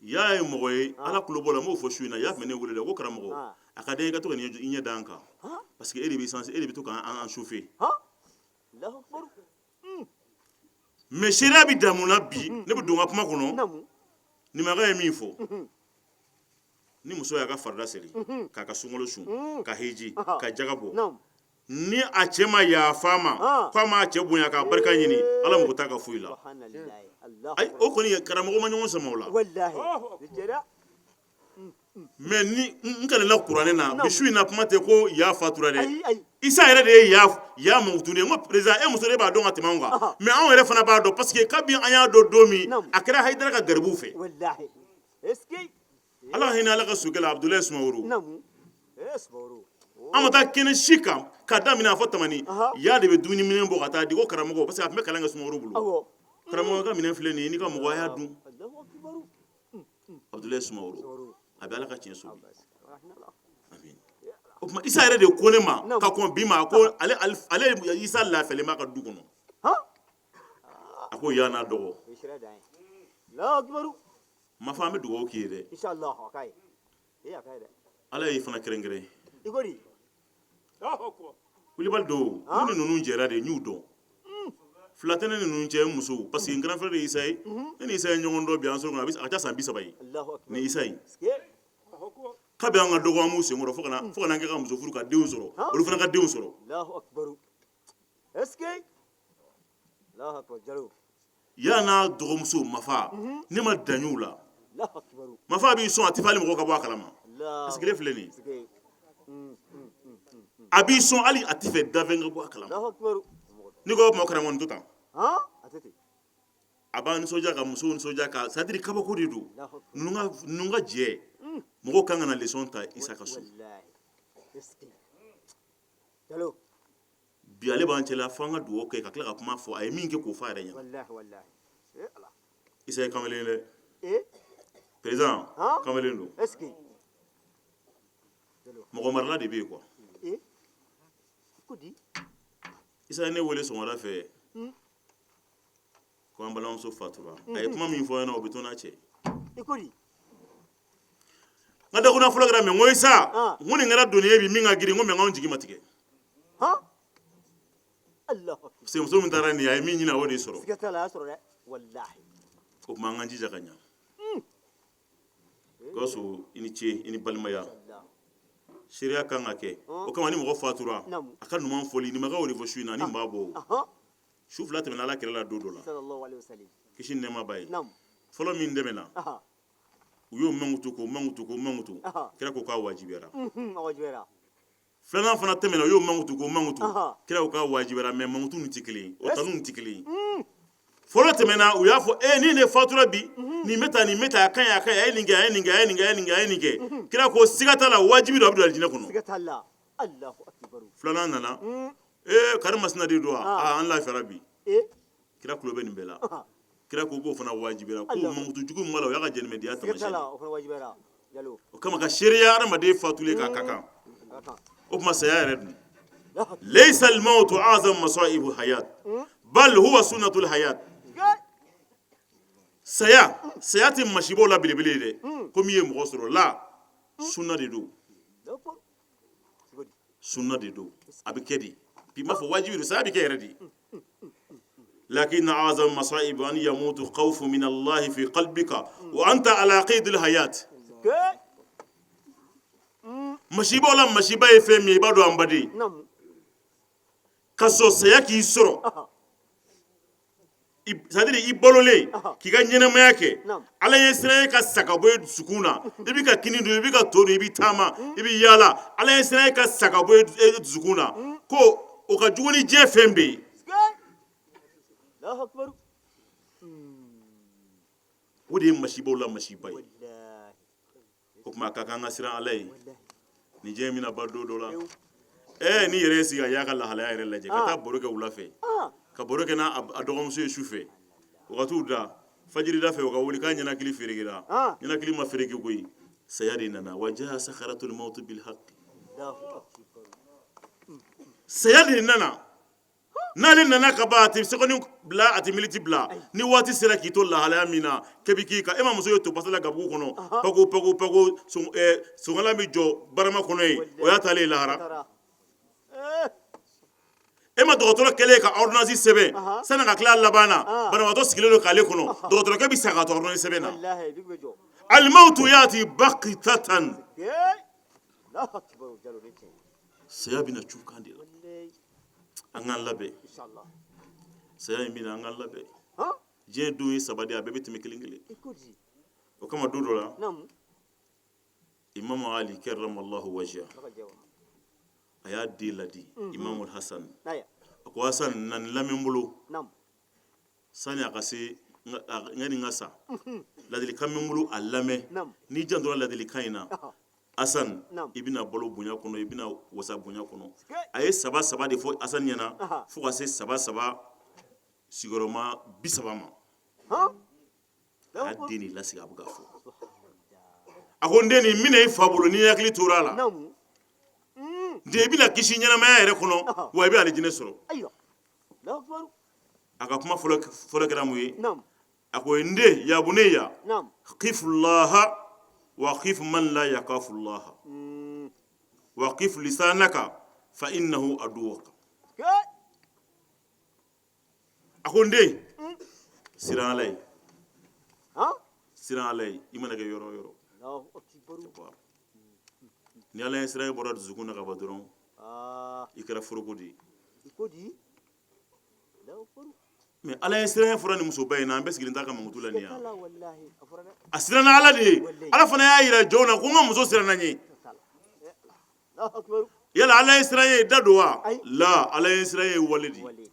Speaker 10: y'a ye mɔgɔ ye ala tulo b'o la n m'o fɔ su in na y'a tun bɛ ne wele dɛ ko karamɔgɔ a ka di i ka to ka i ɲɛ da an kan parce que e de bɛ to k'an chauffer mais sariya bɛ damu na bi ne bɛ don n ka kuma kɔnɔ nimaka ye min fɔ ni muso y'a ka farida seli k'a ka sunkalo sun ka heji ka jaga bɔ ni a cɛ ma yafa ma k'a m'a cɛ bonya k'a barika ɲini ala mako t'a ka foyi la ayi o kɔni karamɔgɔ ma ɲɔgɔn sama o la mais ni n kalela kuranɛ na bi su in na kuma tɛ ko ya fatura dɛ isa yɛrɛ de ye ya mankutu ye n ko président e muso de b'a dɔn ka tɛmɛ anw kan mais anw yɛrɛ fana b'a dɔn parce que kabi an y'a dɔn don min a kɛra hayidara ka garibuw fɛ ala ka hinɛ ala ka sokɛ la abudulayi sumaworo an ma taa kɛnɛ si kan ka daminɛ a fɔ tamani ya de bɛ dumuni minɛ bɔ ka taa di ko karamɔgɔ parce que a tun bɛ kalan kɛ sumaworo bolo karamɔgɔ ka minɛ filɛ nin ye n'i ka mɔgɔ y'a dun abudulayi sumaworo a bɛ ala ka tiɲɛ so o tuma isa yɛrɛ de ko ne ma ka kɔn bi ma ko ale isa lafiyalen b'a ka du kɔnɔ a ko yan n'a dɔgɔ ma fɔ an bɛ dugawu k'i ye dɛ ala y'i fana kɛrɛnkɛrɛn kulibali dɔw ni ninnu jɛra de n y'u dɔn fila tɛ ne ni ninnu cɛ muso parce que n grand frère de ye isa ye ne ni isa ye ɲɔgɔn dɔn bi an sɔrɔ kɔnɔ a ka ca san 30 ye ni isa ye kabi an ka dɔgɔ an b'u senkɔrɔ fo ka na kɛ ka muso furu ka denw sɔrɔ olu fana ka denw sɔrɔ y'a n'a dɔgɔmuso mafa ne ma daɲu la mafa b'i sɔn a tɛ fɔ hali mɔgɔ ka bɔ a kalama parce que ne filɛ nin ye a b'i sɔn hali a tɛ fɛ dafɛn ka bɔ a kalama ni ko tuma karamɔgɔ nin to tan a b'a nisɔndiya ka muso nisɔndiya ka c'est à dire kabako de don ninnu ka jɛ mɔgɔw kan ka na leçon ta isa ka so bi ale b'an cɛla fo an ka dugawu kɛ ka tila ka kuma fɔ a ye min kɛ k'o fɔ a yɛrɛ ɲɛna isa ye kamalen dɛ président kamalen don mɔgɔ marala de bɛ yen quoi
Speaker 11: Kodi.
Speaker 10: isa ne wele sɔgɔmada fɛ ko an balimamuso fatura a ye kuma min fɔ ɲɛna o bɛ to n'a cɛ
Speaker 11: Kodi.
Speaker 10: n ka dakuna fɔlɔ kɛra mɛ n ko isa n ko nin kɛra doni ye bi min ka girin n ko mɛ n k'anw jigi ma tigɛ
Speaker 11: Allah.
Speaker 10: parce que muso min taara nin ye a ye min ɲini a y'o de sɔrɔ
Speaker 11: Siga t'a la a y'a sɔrɔ dɛ. Wallahi.
Speaker 10: o tuma an k'an jija ka ɲa Gawusu i ni ce i ni balimaya seereya kan ka kɛ o kama ni mɔgɔ fatura a ka ɲuman fɔli nimakaw de fɔ su in na ni maa bɔ su fila tɛmɛna ala kɛlɛ la don dɔ la
Speaker 11: Sallallahu alaihi wasallam.
Speaker 10: kisi ni nɛɛma b'a ye
Speaker 11: Naam.
Speaker 10: fɔlɔ min dɛmɛna u y'o mankutu k'o mankutu k'o mankutu kira ko k'a wajibiyara
Speaker 11: Awajibera.
Speaker 10: filanan fana tɛmɛna u y'o mankutu k'o mankutu kira ko k'a wajibiyara mɛ mankutu nin tɛ kelen ye o tanu nin tɛ kelen ye fɔlɔ tɛmɛna u y'a fɔ ni ne fatura bi nin bɛ tan nin bɛ tan a ka ɲi a ka ɲi a ye nin kɛ a ye nin kɛ a ye nin kɛ a ye nin kɛ a ye nin kɛ kira ko siga t'a la wajibi don a bɛ don alijinɛ kɔnɔ
Speaker 11: Siga t'a la. Allahu akbar.
Speaker 10: filanan nana kari masina de don wa an lafiyara bi kira kulo bɛ nin bɛɛ la kira ko k'o fana wajibira ko mankutu jugu min b'a la o y'a ka jɛnɛmɛdiya
Speaker 11: Siga t'a la
Speaker 10: tamasiyɛn
Speaker 11: o fana wajibera. Jalo.
Speaker 10: o kama ka seereya adamaden fatulen k'a ka kan o tuma saya yɛrɛ dun laysa al-mawtu a'zam masaibu hayat bal huwa sunnatul hayat saya tɛ masibaw la belebele ye dɛ ko min ye mɔgɔ sɔrɔ la sunna de don sunna de don a bɛ kɛ de bi m'a fɔ wajibi don saya bɛ kɛ yɛrɛ de لكن أعظم مصائب أن يموت خوف من الله في قلبك وأنت على قيد الحياة مشيبة ولا مشيبة يفهم يبادو أمبدي كسو سياكي يسرو c'est-à-dire i balolen k'i ka ɲɛnɛmaya kɛ ala ye sira ye ka saga bɔ dusukun na i bɛ ka kini dun i bɛ ka to dun i bɛ taama i bɛ yaala ala ye sira ye ka saga bɔ dusukun na ko o ka jugu ni diɲɛ fɛn bɛɛ ye
Speaker 11: Allahu akbar.
Speaker 10: o de ye masibaw la masiba ye o tuma a ka kan an ka siran ala ye nin diɲɛ mina ba don dɔ la ni yɛrɛ ye sigi a y'a ka lahalaya yɛrɛ lajɛ ka taa baro kɛ wula fɛ ka baro kɛ n'a dɔgɔmuso ye su fɛ o ka t'u da fajirida fɛ o ka wuli k'a ɲɛnakili feerekera ɲɛnakili ma feereke koyi saya de nana wa jaa sakaratul mawt bil haqq saya de nana n'ale nana ka ban a tɛ seconde bila a tɛ minute bila ni waati sera k'i to lahalaya min na k'e bɛ k'i kan e ma muso ye to basa la gabugu kɔnɔ pago sɔngala bɛ jɔ barama kɔnɔ yen o y'a taalen lahara e ma dɔgɔtɔrɔ kɛlen ka ordonnance sɛbɛn sanni ka tila laban na banabaatɔ sigilen don k'ale kɔnɔ dɔgɔtɔrɔkɛ bɛ sa ka to ordonnance sɛbɛn na alimawutu yati bakitatan saya bɛna cu kan de la an k'an labɛn saya in bɛna an k'an labɛn diɲɛ don ye saba de a bɛɛ bɛ tɛmɛ kelen kelen o kama don dɔ la imamu ali karamallahu wajha a y'a den ladi imamu hasan a ko hasan na nin lamɛn bolo sani a ka se n ka nin ka sa ladilikan min bolo a lamɛn n'i jantora ladilikan in na hasan i bɛna balo bonya kɔnɔ i bɛna wasa bonya kɔnɔ a ye saba de fɔ hasan ɲɛna fo ka se saba sigiyɔrɔma 30 ma a y'a den de lasigi a bɛ ka fɔ a ko n den nin minɛ i fa bolo n'i hakili tora a la nde i bɛna kisi ɲɛnamaya yɛrɛ kɔnɔ wa i bɛ alijinɛ sɔrɔ a ka kuma fɔlɔ kɛra mun ye a ko n den ya bunayya khifullaha wa khif man la yakafullaha wa khif lisanaka fa innahu aduwaka a ko n den siran ala ye siran ala ye i mana kɛ yɔrɔ o yɔrɔ ni ala ye sira ye bɔra dusukun na ka ban dɔrɔn i kɛra foroko de ye mais ala ye sira fɔra ni musoba in na an bɛ sigilen t'a ka mankutu la nin yan a siranna ala de ye ala fana y'a jira jɔnw na ko n ka muso siranna n ye yala ala ye sira ye da don wa la ala ye sira ye wale de ye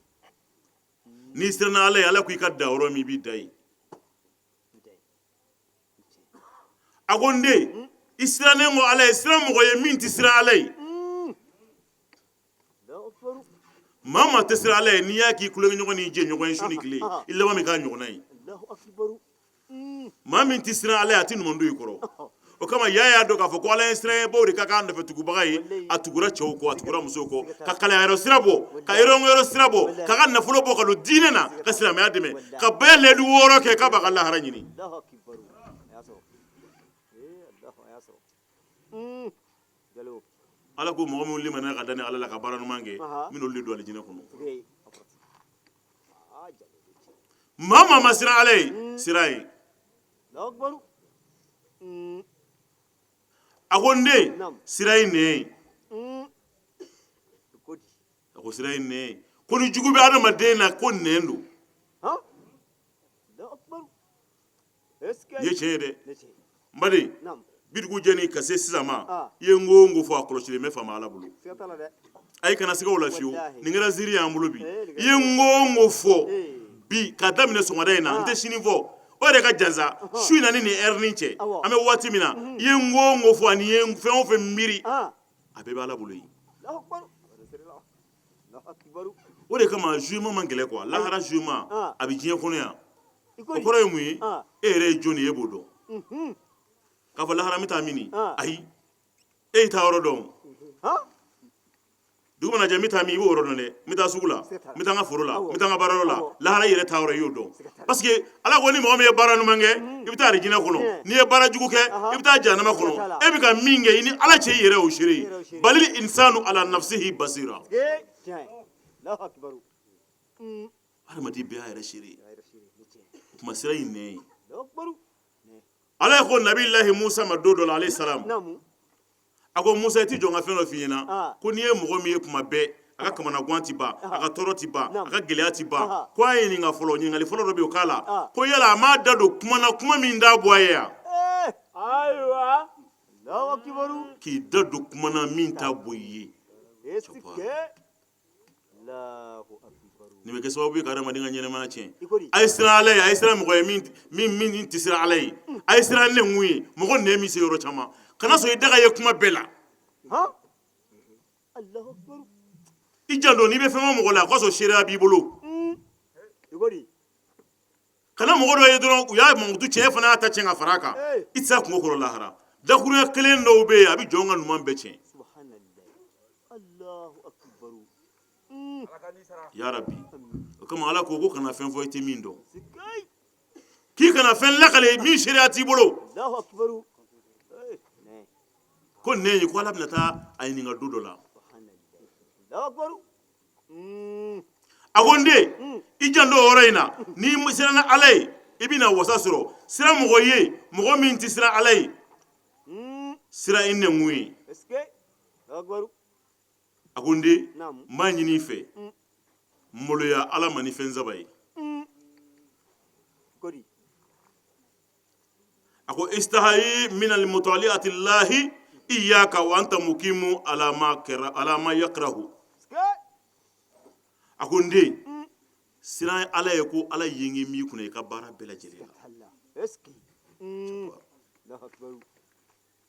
Speaker 10: n'i siranna ala ye ala ko i ka da yɔrɔ min i b'i da yen a ko n den i sirannen ko ala ye siran mɔgɔ ye min tɛ siran ala ye maa maa tɛ siran ala ye n'i y'a k'i kulonkɛɲɔgɔn n'i jɛɲɔgɔn ye su ni tile i laban min k'a ɲɔgɔnna ye maa min tɛ siran ala ye a tɛ ɲuman don i kɔrɔ o kama yaya do ka fɔ ko ala ye sira bo de ka kan nɔfɛ tugubaga ye a tugura cɛw ko a tugura musow ko ka kalayɔrɔ sira bɔ ka yɔrɔ sira bɔ ka ka nafolo bɔ ka don diinɛ na ka silamɛya dɛmɛ ka bɛɛ ledu wɔɔrɔ kɛ k'a b'a ka lahara ɲini ala ko mɔgɔ min limana ka dani ala la ka baara ɲuman kɛ min olu don alijinɛ kɔnɔ maa maa ma siran ala ye sira ye a ko n den sira ye nɛn ye a ko sira ye nɛn ye ko ni jugu bɛ adamaden na ko nɛn don ye tiɲɛ ye dɛ n baden bi dugu jɛni ka se sisan ma i ye n ko n ko fɔ a kɔlɔsilen bɛ faama ala bolo a ye kana siga o la fiyewu nin kɛra ziiri y'an bolo bi i ye n ko fɔ bi ka daminɛ sɔgɔmada in na n tɛ sini fɔ o yɛrɛ ka jansa su in na ni nin ɛrini cɛ an bɛ waati min na i ye n ko fɔ ani ye fɛn o fɛn miiri a bɛɛ bɛ ala bolo yen o de kama zuyema man gɛlɛ kuwa lahara zuyema a bɛ diɲɛ kɔnɔ yan o kɔrɔ ye mun ye e yɛrɛ ye jɔnni ye e b'o dɔn k'a fɔ lahara n bɛ taa min ayi e y'i taa yɔrɔ dɔn dugu mana jɛ n bɛ taa min i b'o yɔrɔ dɔn dɛ n bɛ taa sugu la n bɛ taa n ka foro la n bɛ taa n ka baarayɔrɔ la lahara i yɛrɛ taa yɔrɔ i y'o dɔn parce que ala ko ni mɔgɔ min ye baara ɲuman kɛ i bɛ taa arijinɛ kɔnɔ n'i ye baara jugu kɛ i bɛ taa jahanama kɔnɔ e bɛ ka min kɛ i ni ala cɛ i yɛrɛ o seere ye balil insanu ala nafsihi basira adamaden bɛɛ y'a yɛrɛ seere ye o tuma sira in nɛn ye ala ko nabilahi musa ma don dɔ la alayhi salam a ko musa i ti jɔ n ka fɛn dɔ f'i ɲɛna ko n'i ye mɔgɔ min ye kuma bɛɛ a ka kamanagan ti ban a ka tɔɔrɔ ti ban a ka gɛlɛya ti ban ko a ye ɲininka fɔlɔ ɲininkali fɔlɔ dɔ bɛ yen o k'a la ko yala a m'a da don kuma na kuma min t'a bɔ a ye yan k'i da don kuma na min t'a bɔ i ye nin bɛ kɛ sababu ye ka adamaden ka ɲɛnamaya tiɲɛ a ye siran ala ye a ye siran mɔgɔ ye min tɛ siran ala ye a ye siran nɛnkun ye mɔgɔ nɛn min se yɔrɔ caman kana sɔn i daga ye kuma bɛɛ la i janto n'i bɛ fɛn o mɔgɔ la o ka sɔrɔ seereya b'i bolo kana mɔgɔ dɔ ye dɔrɔn u y'a mankutu cɛ e fana y'a ta tiɲɛ ka fara a kan i tɛ se a kungo kɔrɔ lahara dakuruya kelen dɔw bɛ yen a bɛ jɔn ka ɲuman bɛɛ tiɲɛ ya rabbi o kama ala ko kana fɛn fɔ i tɛ min dɔn k'i kana fɛn lakale min seereya t'i bolo ko nɛn ye ko ala bɛna taa a ɲininka don dɔ la a ko n den i janto o yɔrɔ in na n'i siranna ala ye i bɛna wasa sɔrɔ siran mɔgɔ ye mɔgɔ min tɛ siran ala ye siran i nɛnkun ye a ko n den n b'a ɲini i fɛ n maloya ala ma ni fɛn saba ye a ko istahayi min almutaliati llahi iyaka wa anta mukimu ala ma yakrahu a ko n den siran ala ye ko ala yengen min kunna i ka baara bɛɛ lajɛlen la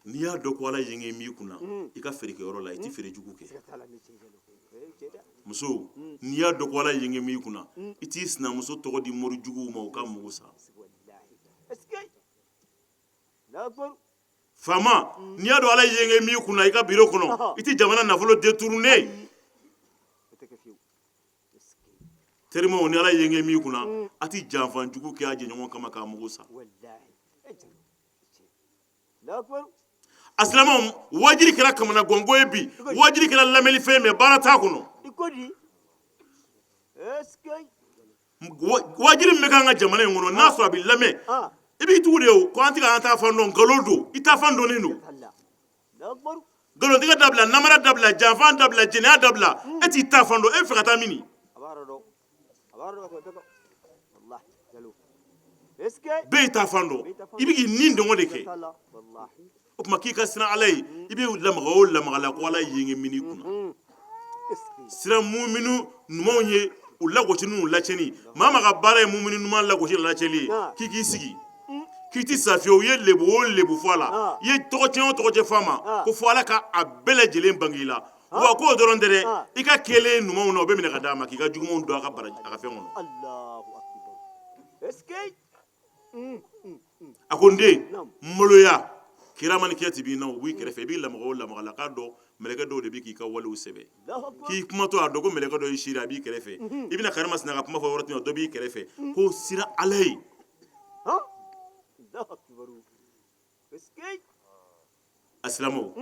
Speaker 10: n'i y'a dɔn ko ala yengen min kunna i ka feerekɛyɔrɔ la i tɛ feere jugu kɛ muso n'i y'a dɔn ko ala yengen min kunna i t'i sinamuso tɔgɔ di mori juguw ma u ka mugu sa faama n'i y'a dɔn ala yengen min kunna i ka biro kɔnɔ i tɛ jamana nafolo détourné terimaw ni ala yengen min kunna a tɛ janfan jugu kɛ a jɛɲɔgɔn kama k'a mugu sa a silamɛw wajiri kɛra kamana gɔngo ye bi wajiri kɛra lamɛnni fɛn mɛ baara t'a kɔnɔ wajiri min bɛ k'an ka jamana in kɔnɔ n'a sɔrɔ a bɛ lamɛn i b'i tugu de o ko an tɛ k'an ta fan dɔn nkalon don i ta fan dɔnnen don nkalontigɛ dabila namara dabila janfan dabila jɛnɛya dabila e t'i ta fan dɔn e bɛ fɛ ka taa min bɛɛ y'i ta fan dɔn i bɛ k'i nin dɔngɔ de kɛ o tuma k'i ka siran ala ye i bɛ lamaga o lamaga la ko ala yengen mini kunna siran muminu ɲumanw ye u lagosi n'u lacɛnni maa maa ka baara ye muminu ɲuman lagosi la lacɛnni ye k'i k'i sigi k'i ti safiye u ye lebu o lebu fɔ a la i ye tɔgɔcɛn o tɔgɔcɛn fɔ a ma ko fɔ ala ka a bɛɛ lajɛlen bange i la wa k'o dɔrɔn tɛ dɛ i ka kelen ɲumanw na o bɛ minɛ ka d'a ma k'i ka jugumanw don a ka fɛn kɔnɔ a ko n den n maloya kiramani kiyati bi naw wi kerefe bi lamago lamaga la kado meleke do de bi ki ka walu sebe ki kuma to adogo meleke do shira bi kerefe ibina karama sina kuma fo worati do bi kerefe ko sira alay
Speaker 11: ha Allahu akbar eske
Speaker 10: aslamo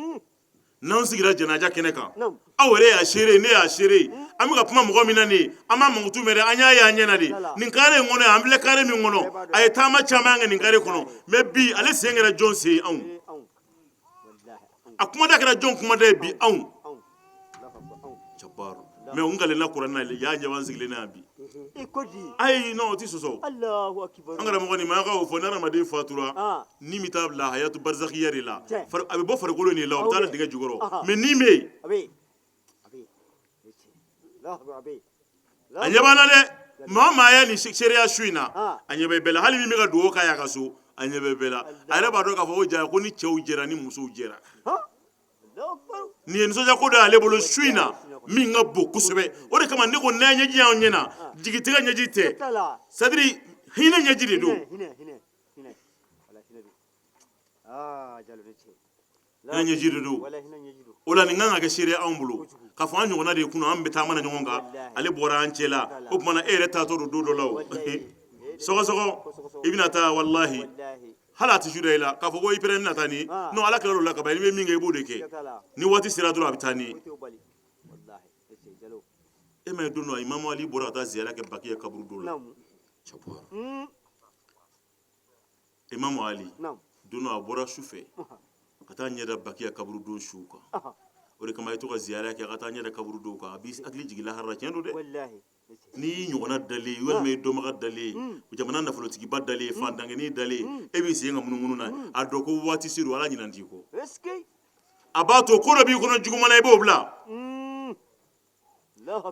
Speaker 10: nan sigira janaja kene kan awre ya shere ne ya shere amiga kuma mogo minani ama mangutu mere anya ya nyana de nin kare ngono amble kare mi ngono ay tama chama ngani kare kono me bi ale sengera jonse an akuma da kara jon kuma da bi an chabar me ungale na qur'ana ya nyawan sigle na bi ay no ti soso
Speaker 11: Allahu akbar
Speaker 10: angara mo ni ma ga fo na ramadi fatura ni mitab la hayatu barzakhiyya la far abi bo far golo ni la ta diga jugoro me ni me
Speaker 11: abi Allahu abi
Speaker 10: anyabana de mama ya ni sheria shuina anyabe bela hali mi ga do ka ya kaso anyabe bela ayra ba do ka fo ja ko ni chew jera ni muso jera ni en soja ko da le bolo shuina mi nga boku sebe o de kama ne ko na nyaji ya nyena jigitiga nyaji te sadri hina nyaji de do
Speaker 11: hina wala hina do jalo de che
Speaker 10: hina nyaji de do
Speaker 11: wala hina nyaji do
Speaker 10: ola ni nga ga shire an bulu ka fa anyo na de kuno an beta mana nyonga ale bora an chela o mana ere ta to do law sogo ibnata wallahi halati judaila ka fo go ipere na tani no ala kala la ka ba ni minga ibu de ke ni wati sira duro abitani e me do no imam ali bora ta ziyara ke bakiya kaburu do la chapor imam ali do no abora shufe kata nyeda bakiya kaburu do shuka ore kama ito ka ziyara ke kata nyeda kaburu do ka bi akli jigila harra kendo de wallahi ni nyogona dale yol me do maga dale ku jamana na folo tigi badale fandange ni dale e bi singa mununu na adoko wati siru ala nyina ndiko eske abato ko bi kono juguma na ibo bla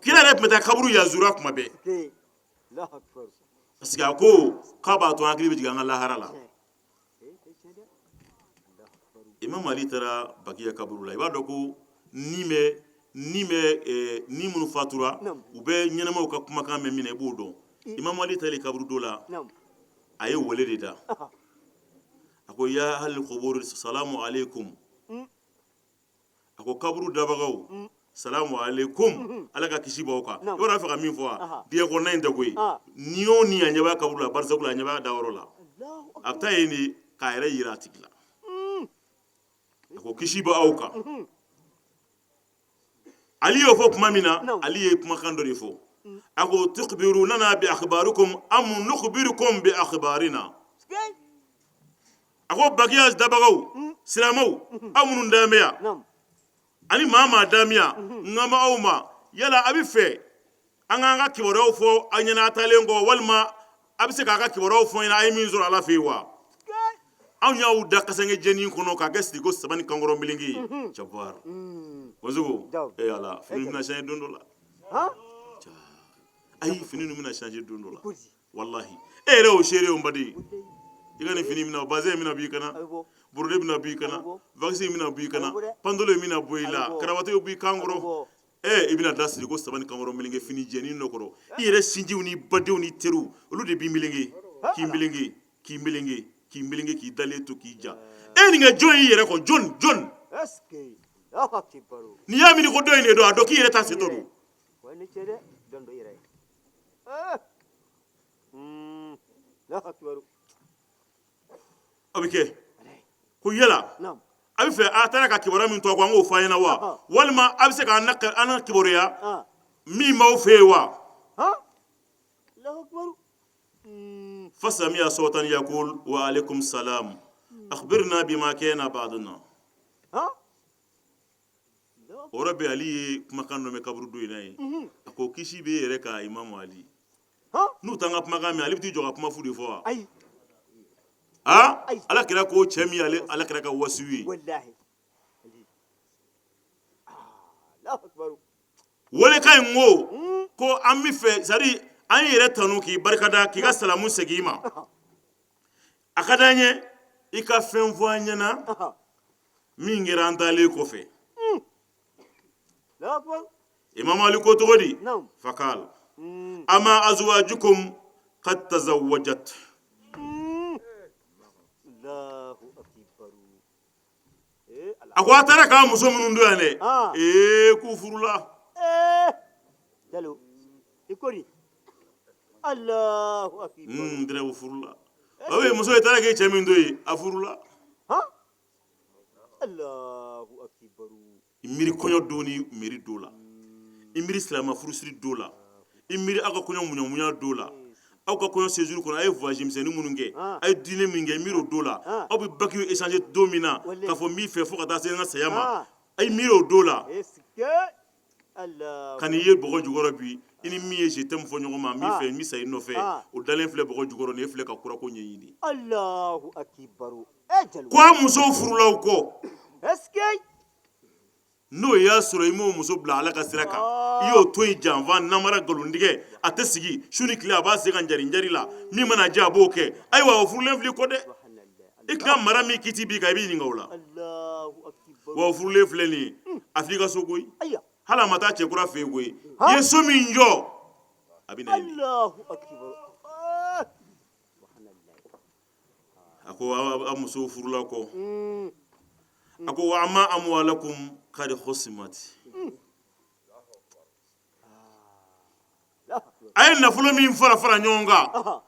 Speaker 10: kila rep meta kaburu ya zura kuma be Allahu akbar asiga ko kaba to akli bi jiganga la harala imam ali tara bakiya kaburu la ibado ko ni munu fatura ube nyenama ka kuma kan me mine bodo imam ali tali kabru dola aye wole de da ako ya hal qubur salamu alaikum ako kabru dabagaw salamu alaikum alaka kishiba oka yora fa min fo die ko nande koy niyo ni anyaba kabru la barza kula anyaba dawro la afta yini kayra yiratikla ako kishiba oka ali yo fo kuma mina ali ye kuma kan do fo ako tukhbiruna bi akhbarikum am nukhbirukum bi akhbarina ako bagiyas dabagaw silamaw amunun damiya ani mama damiya ngama awma yala abi fe anga kiboro fo anyana talengo walma abise ka kiboro fo ina ay min zur ala fi wa anya uda kasange jeni kono ka gesti go sabani kangoro milingi chabar wazugo e ala fini na changer dondola ay fini na changer dondola wallahi e rew shere o mbadi igani fini mina baze mina bi kana burde mina bi kana vaccine mina bi kana pandolo mina boila karawato bi kangoro ibina dasri go sabani kangoro milingi fini jeni nokoro ire sinjiw ni badew ni teru lu de bi milingi ki milingi ki dale to ki ja ni nga joyi yere ko jon
Speaker 11: eske akibaro
Speaker 10: ni yami ni ko doy ne do ado ki yere ta se to do
Speaker 11: wani cede don do yere akibaro
Speaker 10: abike ko yela abi fe atara ka kibara min to ko ngo fa yana wa walma abi se ka nakka ana kiboro ya mi maw fe wa
Speaker 11: akibaro
Speaker 10: فسمع صوتا يقول وعليكم السلام أخبرنا بما كان بعدنا وربي علي كما كانوا مكبر دويناي أكو كيشي بي ركا إمام علي نو تانغا كما كامي علي بتي جوغا كما فودي فوا على كلا كو تشمي على كلا كو وسوي
Speaker 11: والله لا أكبر
Speaker 10: ولا كاي مو كو أمي في ساري an yere tanu ki barkada ki ga salamu segima akadanye ika fen fo anyana min ngira antale ko fe imam ali ko to godi fakal ama azwajukum qad tazawwajat
Speaker 11: Allahu akbar
Speaker 10: a ko a taara k'a muso minnu don yan dɛ k'u furula
Speaker 11: Jalo ikori Allahu akbar
Speaker 10: dɛrɛ u furula awe muso ye taara k'e cɛ min to yen a furula
Speaker 11: Allahu akbar
Speaker 10: i miiri kɔɲɔ don ni miiri don la i miiri silamɛ furusiri don la i miiri aw ka kɔɲɔ muɲamuɲa don la aw ka kɔɲɔ séjour kɔnɔ a ye voyage misɛnnin minnu kɛ a ye diinɛ min kɛ i miiri o don la aw bɛ bac échanger don min na k'a fɔ n b'i fɛ fo ka taa se n ka saya ma a ye miiri o don la ka n'i ye bɔgɔ jukɔrɔ bi i ni min ye je t'aime fɔ ɲɔgɔn ma n b'i fɛ n bɛ sa i nɔfɛ o dalen filɛ bɔgɔ jukɔrɔ nin e filɛ ka kurako ɲɛɲini
Speaker 11: Allahu akbar Jalo
Speaker 10: ko a musow furula o kɔ
Speaker 11: eske
Speaker 10: n'o y'a sɔrɔ i m'o muso bila ala ka sira kan i y'o to yen janfan namara nkalontigɛ a tɛ sigi su ni tile a b'a se ka njari la min mana diya a b'o kɛ ayiwa o furulen filɛ i kɔ dɛ i ka mara min kiti b'i kan i b'i ɲininka o la wa o furulen filɛ nin ye a f'i ka so koyi hali a ma taa cɛkura fɛ yen koyi i ye so min jɔ a bɛ na yen a ko a musow furula kɔ a ko wa amma amwalakum qad khusimat a ye nafolo min fara ɲɔgɔn kan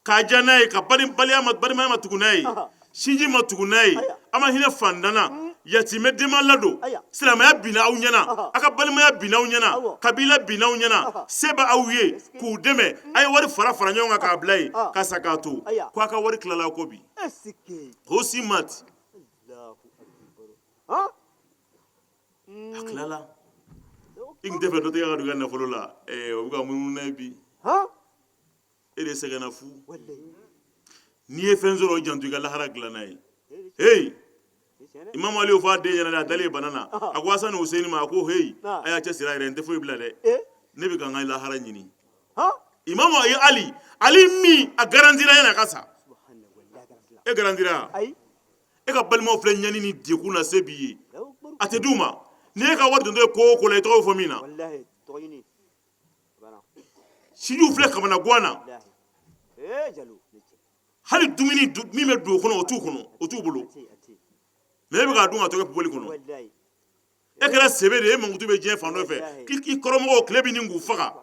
Speaker 10: k'a diya n'a ye ka balimaya ma tugu n'a ye sinji ma tugu n'a ye a ma hinɛ fandana yatimɛ denma ladon silamɛya binna aw ɲɛna a ka balimaya binna aw ɲɛna kabila binna aw ɲɛna se bɛ aw ye k'u dɛmɛ a ye wari fara ɲɔgɔn kan k'a bila yen k'a sa k'a to ko a ka wari tilala ko bi khusimat a tilala i tun tɛ fɛ dɔ tɛ ka don i ka nafolo la o bɛ ka munumunu n'a ye bi e de sɛgɛnna fu n'i ye fɛn sɔrɔ o janto i ka lahara dilan n'a ye hey Imam Ali y'o fɔ a den ɲɛna dɛ a dalen bana na a ko Hasani Hussein ma a ko hey a y'a cɛ siri a yɛrɛ n tɛ foyi bila dɛ ne bɛ ka n ka lahara ɲini Imam Ali min a garantira yana ka sa e garantira e ka balimaw filɛ ɲani ni dekun na se b'i ye a tɛ d'u ma ni e ka wari dontɔ ye ko o ko la i tɔgɔ fɔ min na sidiw filɛ kamana gan na hali dumuni min bɛ don o kɔnɔ o t'u bolo mais e bɛ k'a dun ka tɔ kɛ poubelle kɔnɔ e kɛra sebe de ye e mankutu bɛ diɲɛ fan dɔ fɛ k'i kɔrɔmɔgɔw tile bɛ nin k'u faga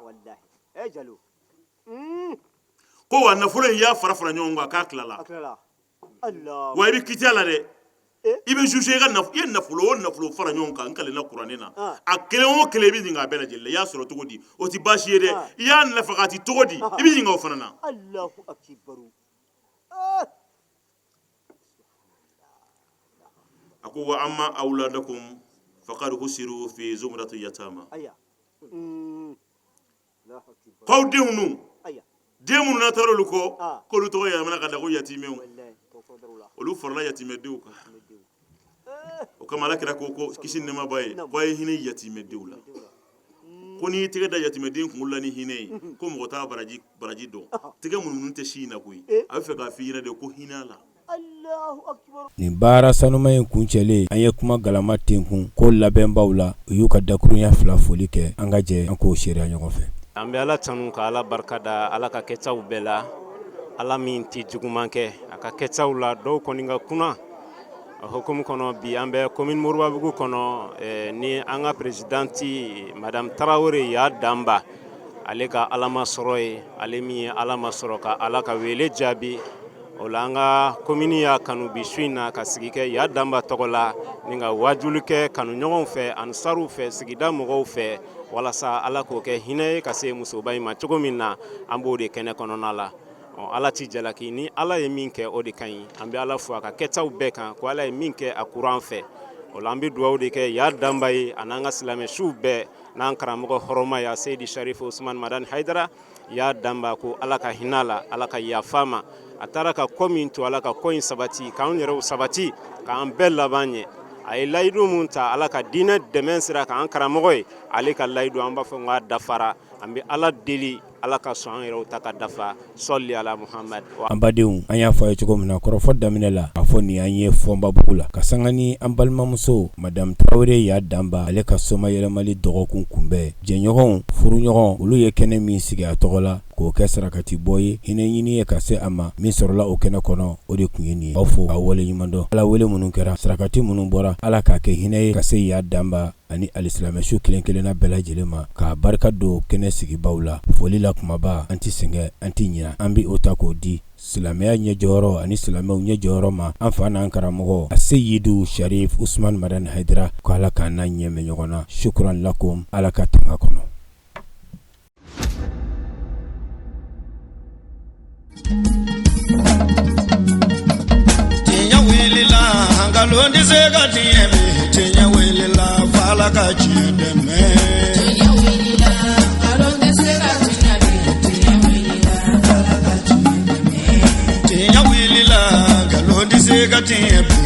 Speaker 10: ko wa nafolo in y'a fara ɲɔgɔn kan k'a tilala wa i bɛ kiti a la dɛ i bɛ juge i ye nafolo o nafolo fara ɲɔgɔn kan n kalenna kuranɛ na a kelen o kelen i bɛ ɲininka a bɛɛ lajɛlen la i y'a sɔrɔ cogo di o tɛ baasi ye dɛ i y'a nafakati cogo di i bɛ ɲininka o fana na a ko wa amma awladakum faqad husiru fi zumrati yatama k'aw denw nu den minnu na taara olu kɔ k'olu tɔgɔ yɛlɛmana ka da ko yatimɛw olu farala yatimɛdenw kan o kama Alakira ko kisi ni nɛɛma b'a ye ko a ye hinɛ yatimɛdenw la ko n'i y'i tɛgɛ da yatimɛden kunkolo la ni hinɛ ye ko mɔgɔ t'a baraji dɔn tɛgɛ munumunu tɛ si in na koyi a bɛ fɛ k'a f'i ɲɛna de ko hinɛ a la
Speaker 2: nin baara sanuma in kuncɛlen an ye kuma galama tenkun ko labɛnbaw la u y'u ka dakurunya fila foli kɛ an ka jɛ an k'o seereya ɲɔgɔn fɛ
Speaker 12: an bɛ Ala tanu ka Ala barika da Ala ka kɛtaw bɛɛ la Ala min tɛ juguman kɛ a ka kɛtaw la dɔw kɔni ka kunna o hukumu kɔnɔ bi an bɛ commune Moribabugu kɔnɔ ni an ka présidente madame Tarawele y'a danba ale ka alama sɔrɔ ye ale min ye alama sɔrɔ ka Ala ka wele jaabi o la an ka commune y'a kanu bi su in na ka sigi kɛ y'a danba tɔgɔ la ni ka wajuli kɛ kanuɲɔgɔnw fɛ ansaruw fɛ sigida mɔgɔw fɛ walasa Ala k'o kɛ hinɛ ye ka se musoba in ma cogo min na an b'o de kɛnɛ kɔnɔna la Ala ti jalaki ni Ala ye min kɛ o de kan ɲi an bɛ Ala fo a ka kɛtaw bɛɛ kan ko Ala ye min kɛ a kuran fɛ o la an bɛ dugawu de kɛ y'a danba ye a n'an ka silamɛsiw bɛɛ n'an karamɔgɔ hɔrɔma ya Seydi Sharif Usman Madani Haidara y'a danba ko Ala ka hinɛ la Ala ka yafa ma a taara ka ko min to Ala ka ko in sabati k'an yɛrɛw sabati k'an bɛɛ laban ɲɛ a ye layidu mun ta Ala ka diinɛ dɛmɛ sira kan an karamɔgɔ ye ale ka layidu an b'a fɔ k'a dafara an bɛ Ala deli ala ka sɔn an yɛrɛw ta ka dafa sɔli ala muhamad.
Speaker 2: An badenw an y'a fɔ a ye cogo min na kɔrɔfɔ daminɛ la a fɔ nin an ye fɔnbabugu la ka sanga ni an balimamuso madame Tarawele y'a danba ale ka soma yɛlɛmali dɔgɔkun kunbɛn jɛɲɔgɔnw furuɲɔgɔn olu ye kɛnɛ min sigi a tɔgɔ la k'o kɛ sarakati bɔ ye hinɛ ɲini ye ka se a ma min sɔrɔla o kɛnɛ kɔnɔ o de kun ye nin ye aw fo a wale ɲuman dɔn ala wele minnu kɛra sarakati minnu bɔra ala k'a kɛ hinɛ ye ka se y'a danba ani alisilamɛsu kelen kelenna bɛɛ lajɛlen ma k'a barika don kɛnɛ sigibaw la foli la kumaba an ti sɛngɛ an ti ɲina an bi o ta k'o di silamɛya ɲɛjɔyɔrɔ ani silamɛw ɲɛjɔyɔrɔ ma an fa n'an karamɔgɔ a se yidu sharif usman madan haidara ko ala k'an n'a ɲɛmɛ ɲɔgɔn na shukran lakum ala ka tanga kɔnɔ.
Speaker 1: Tinya wilila hangalondi sega tieme tinya wilila fala ka chideme tinya wilila hangalondi sega tinya wilila fala ka chideme tinya wilila hangalondi sega tieme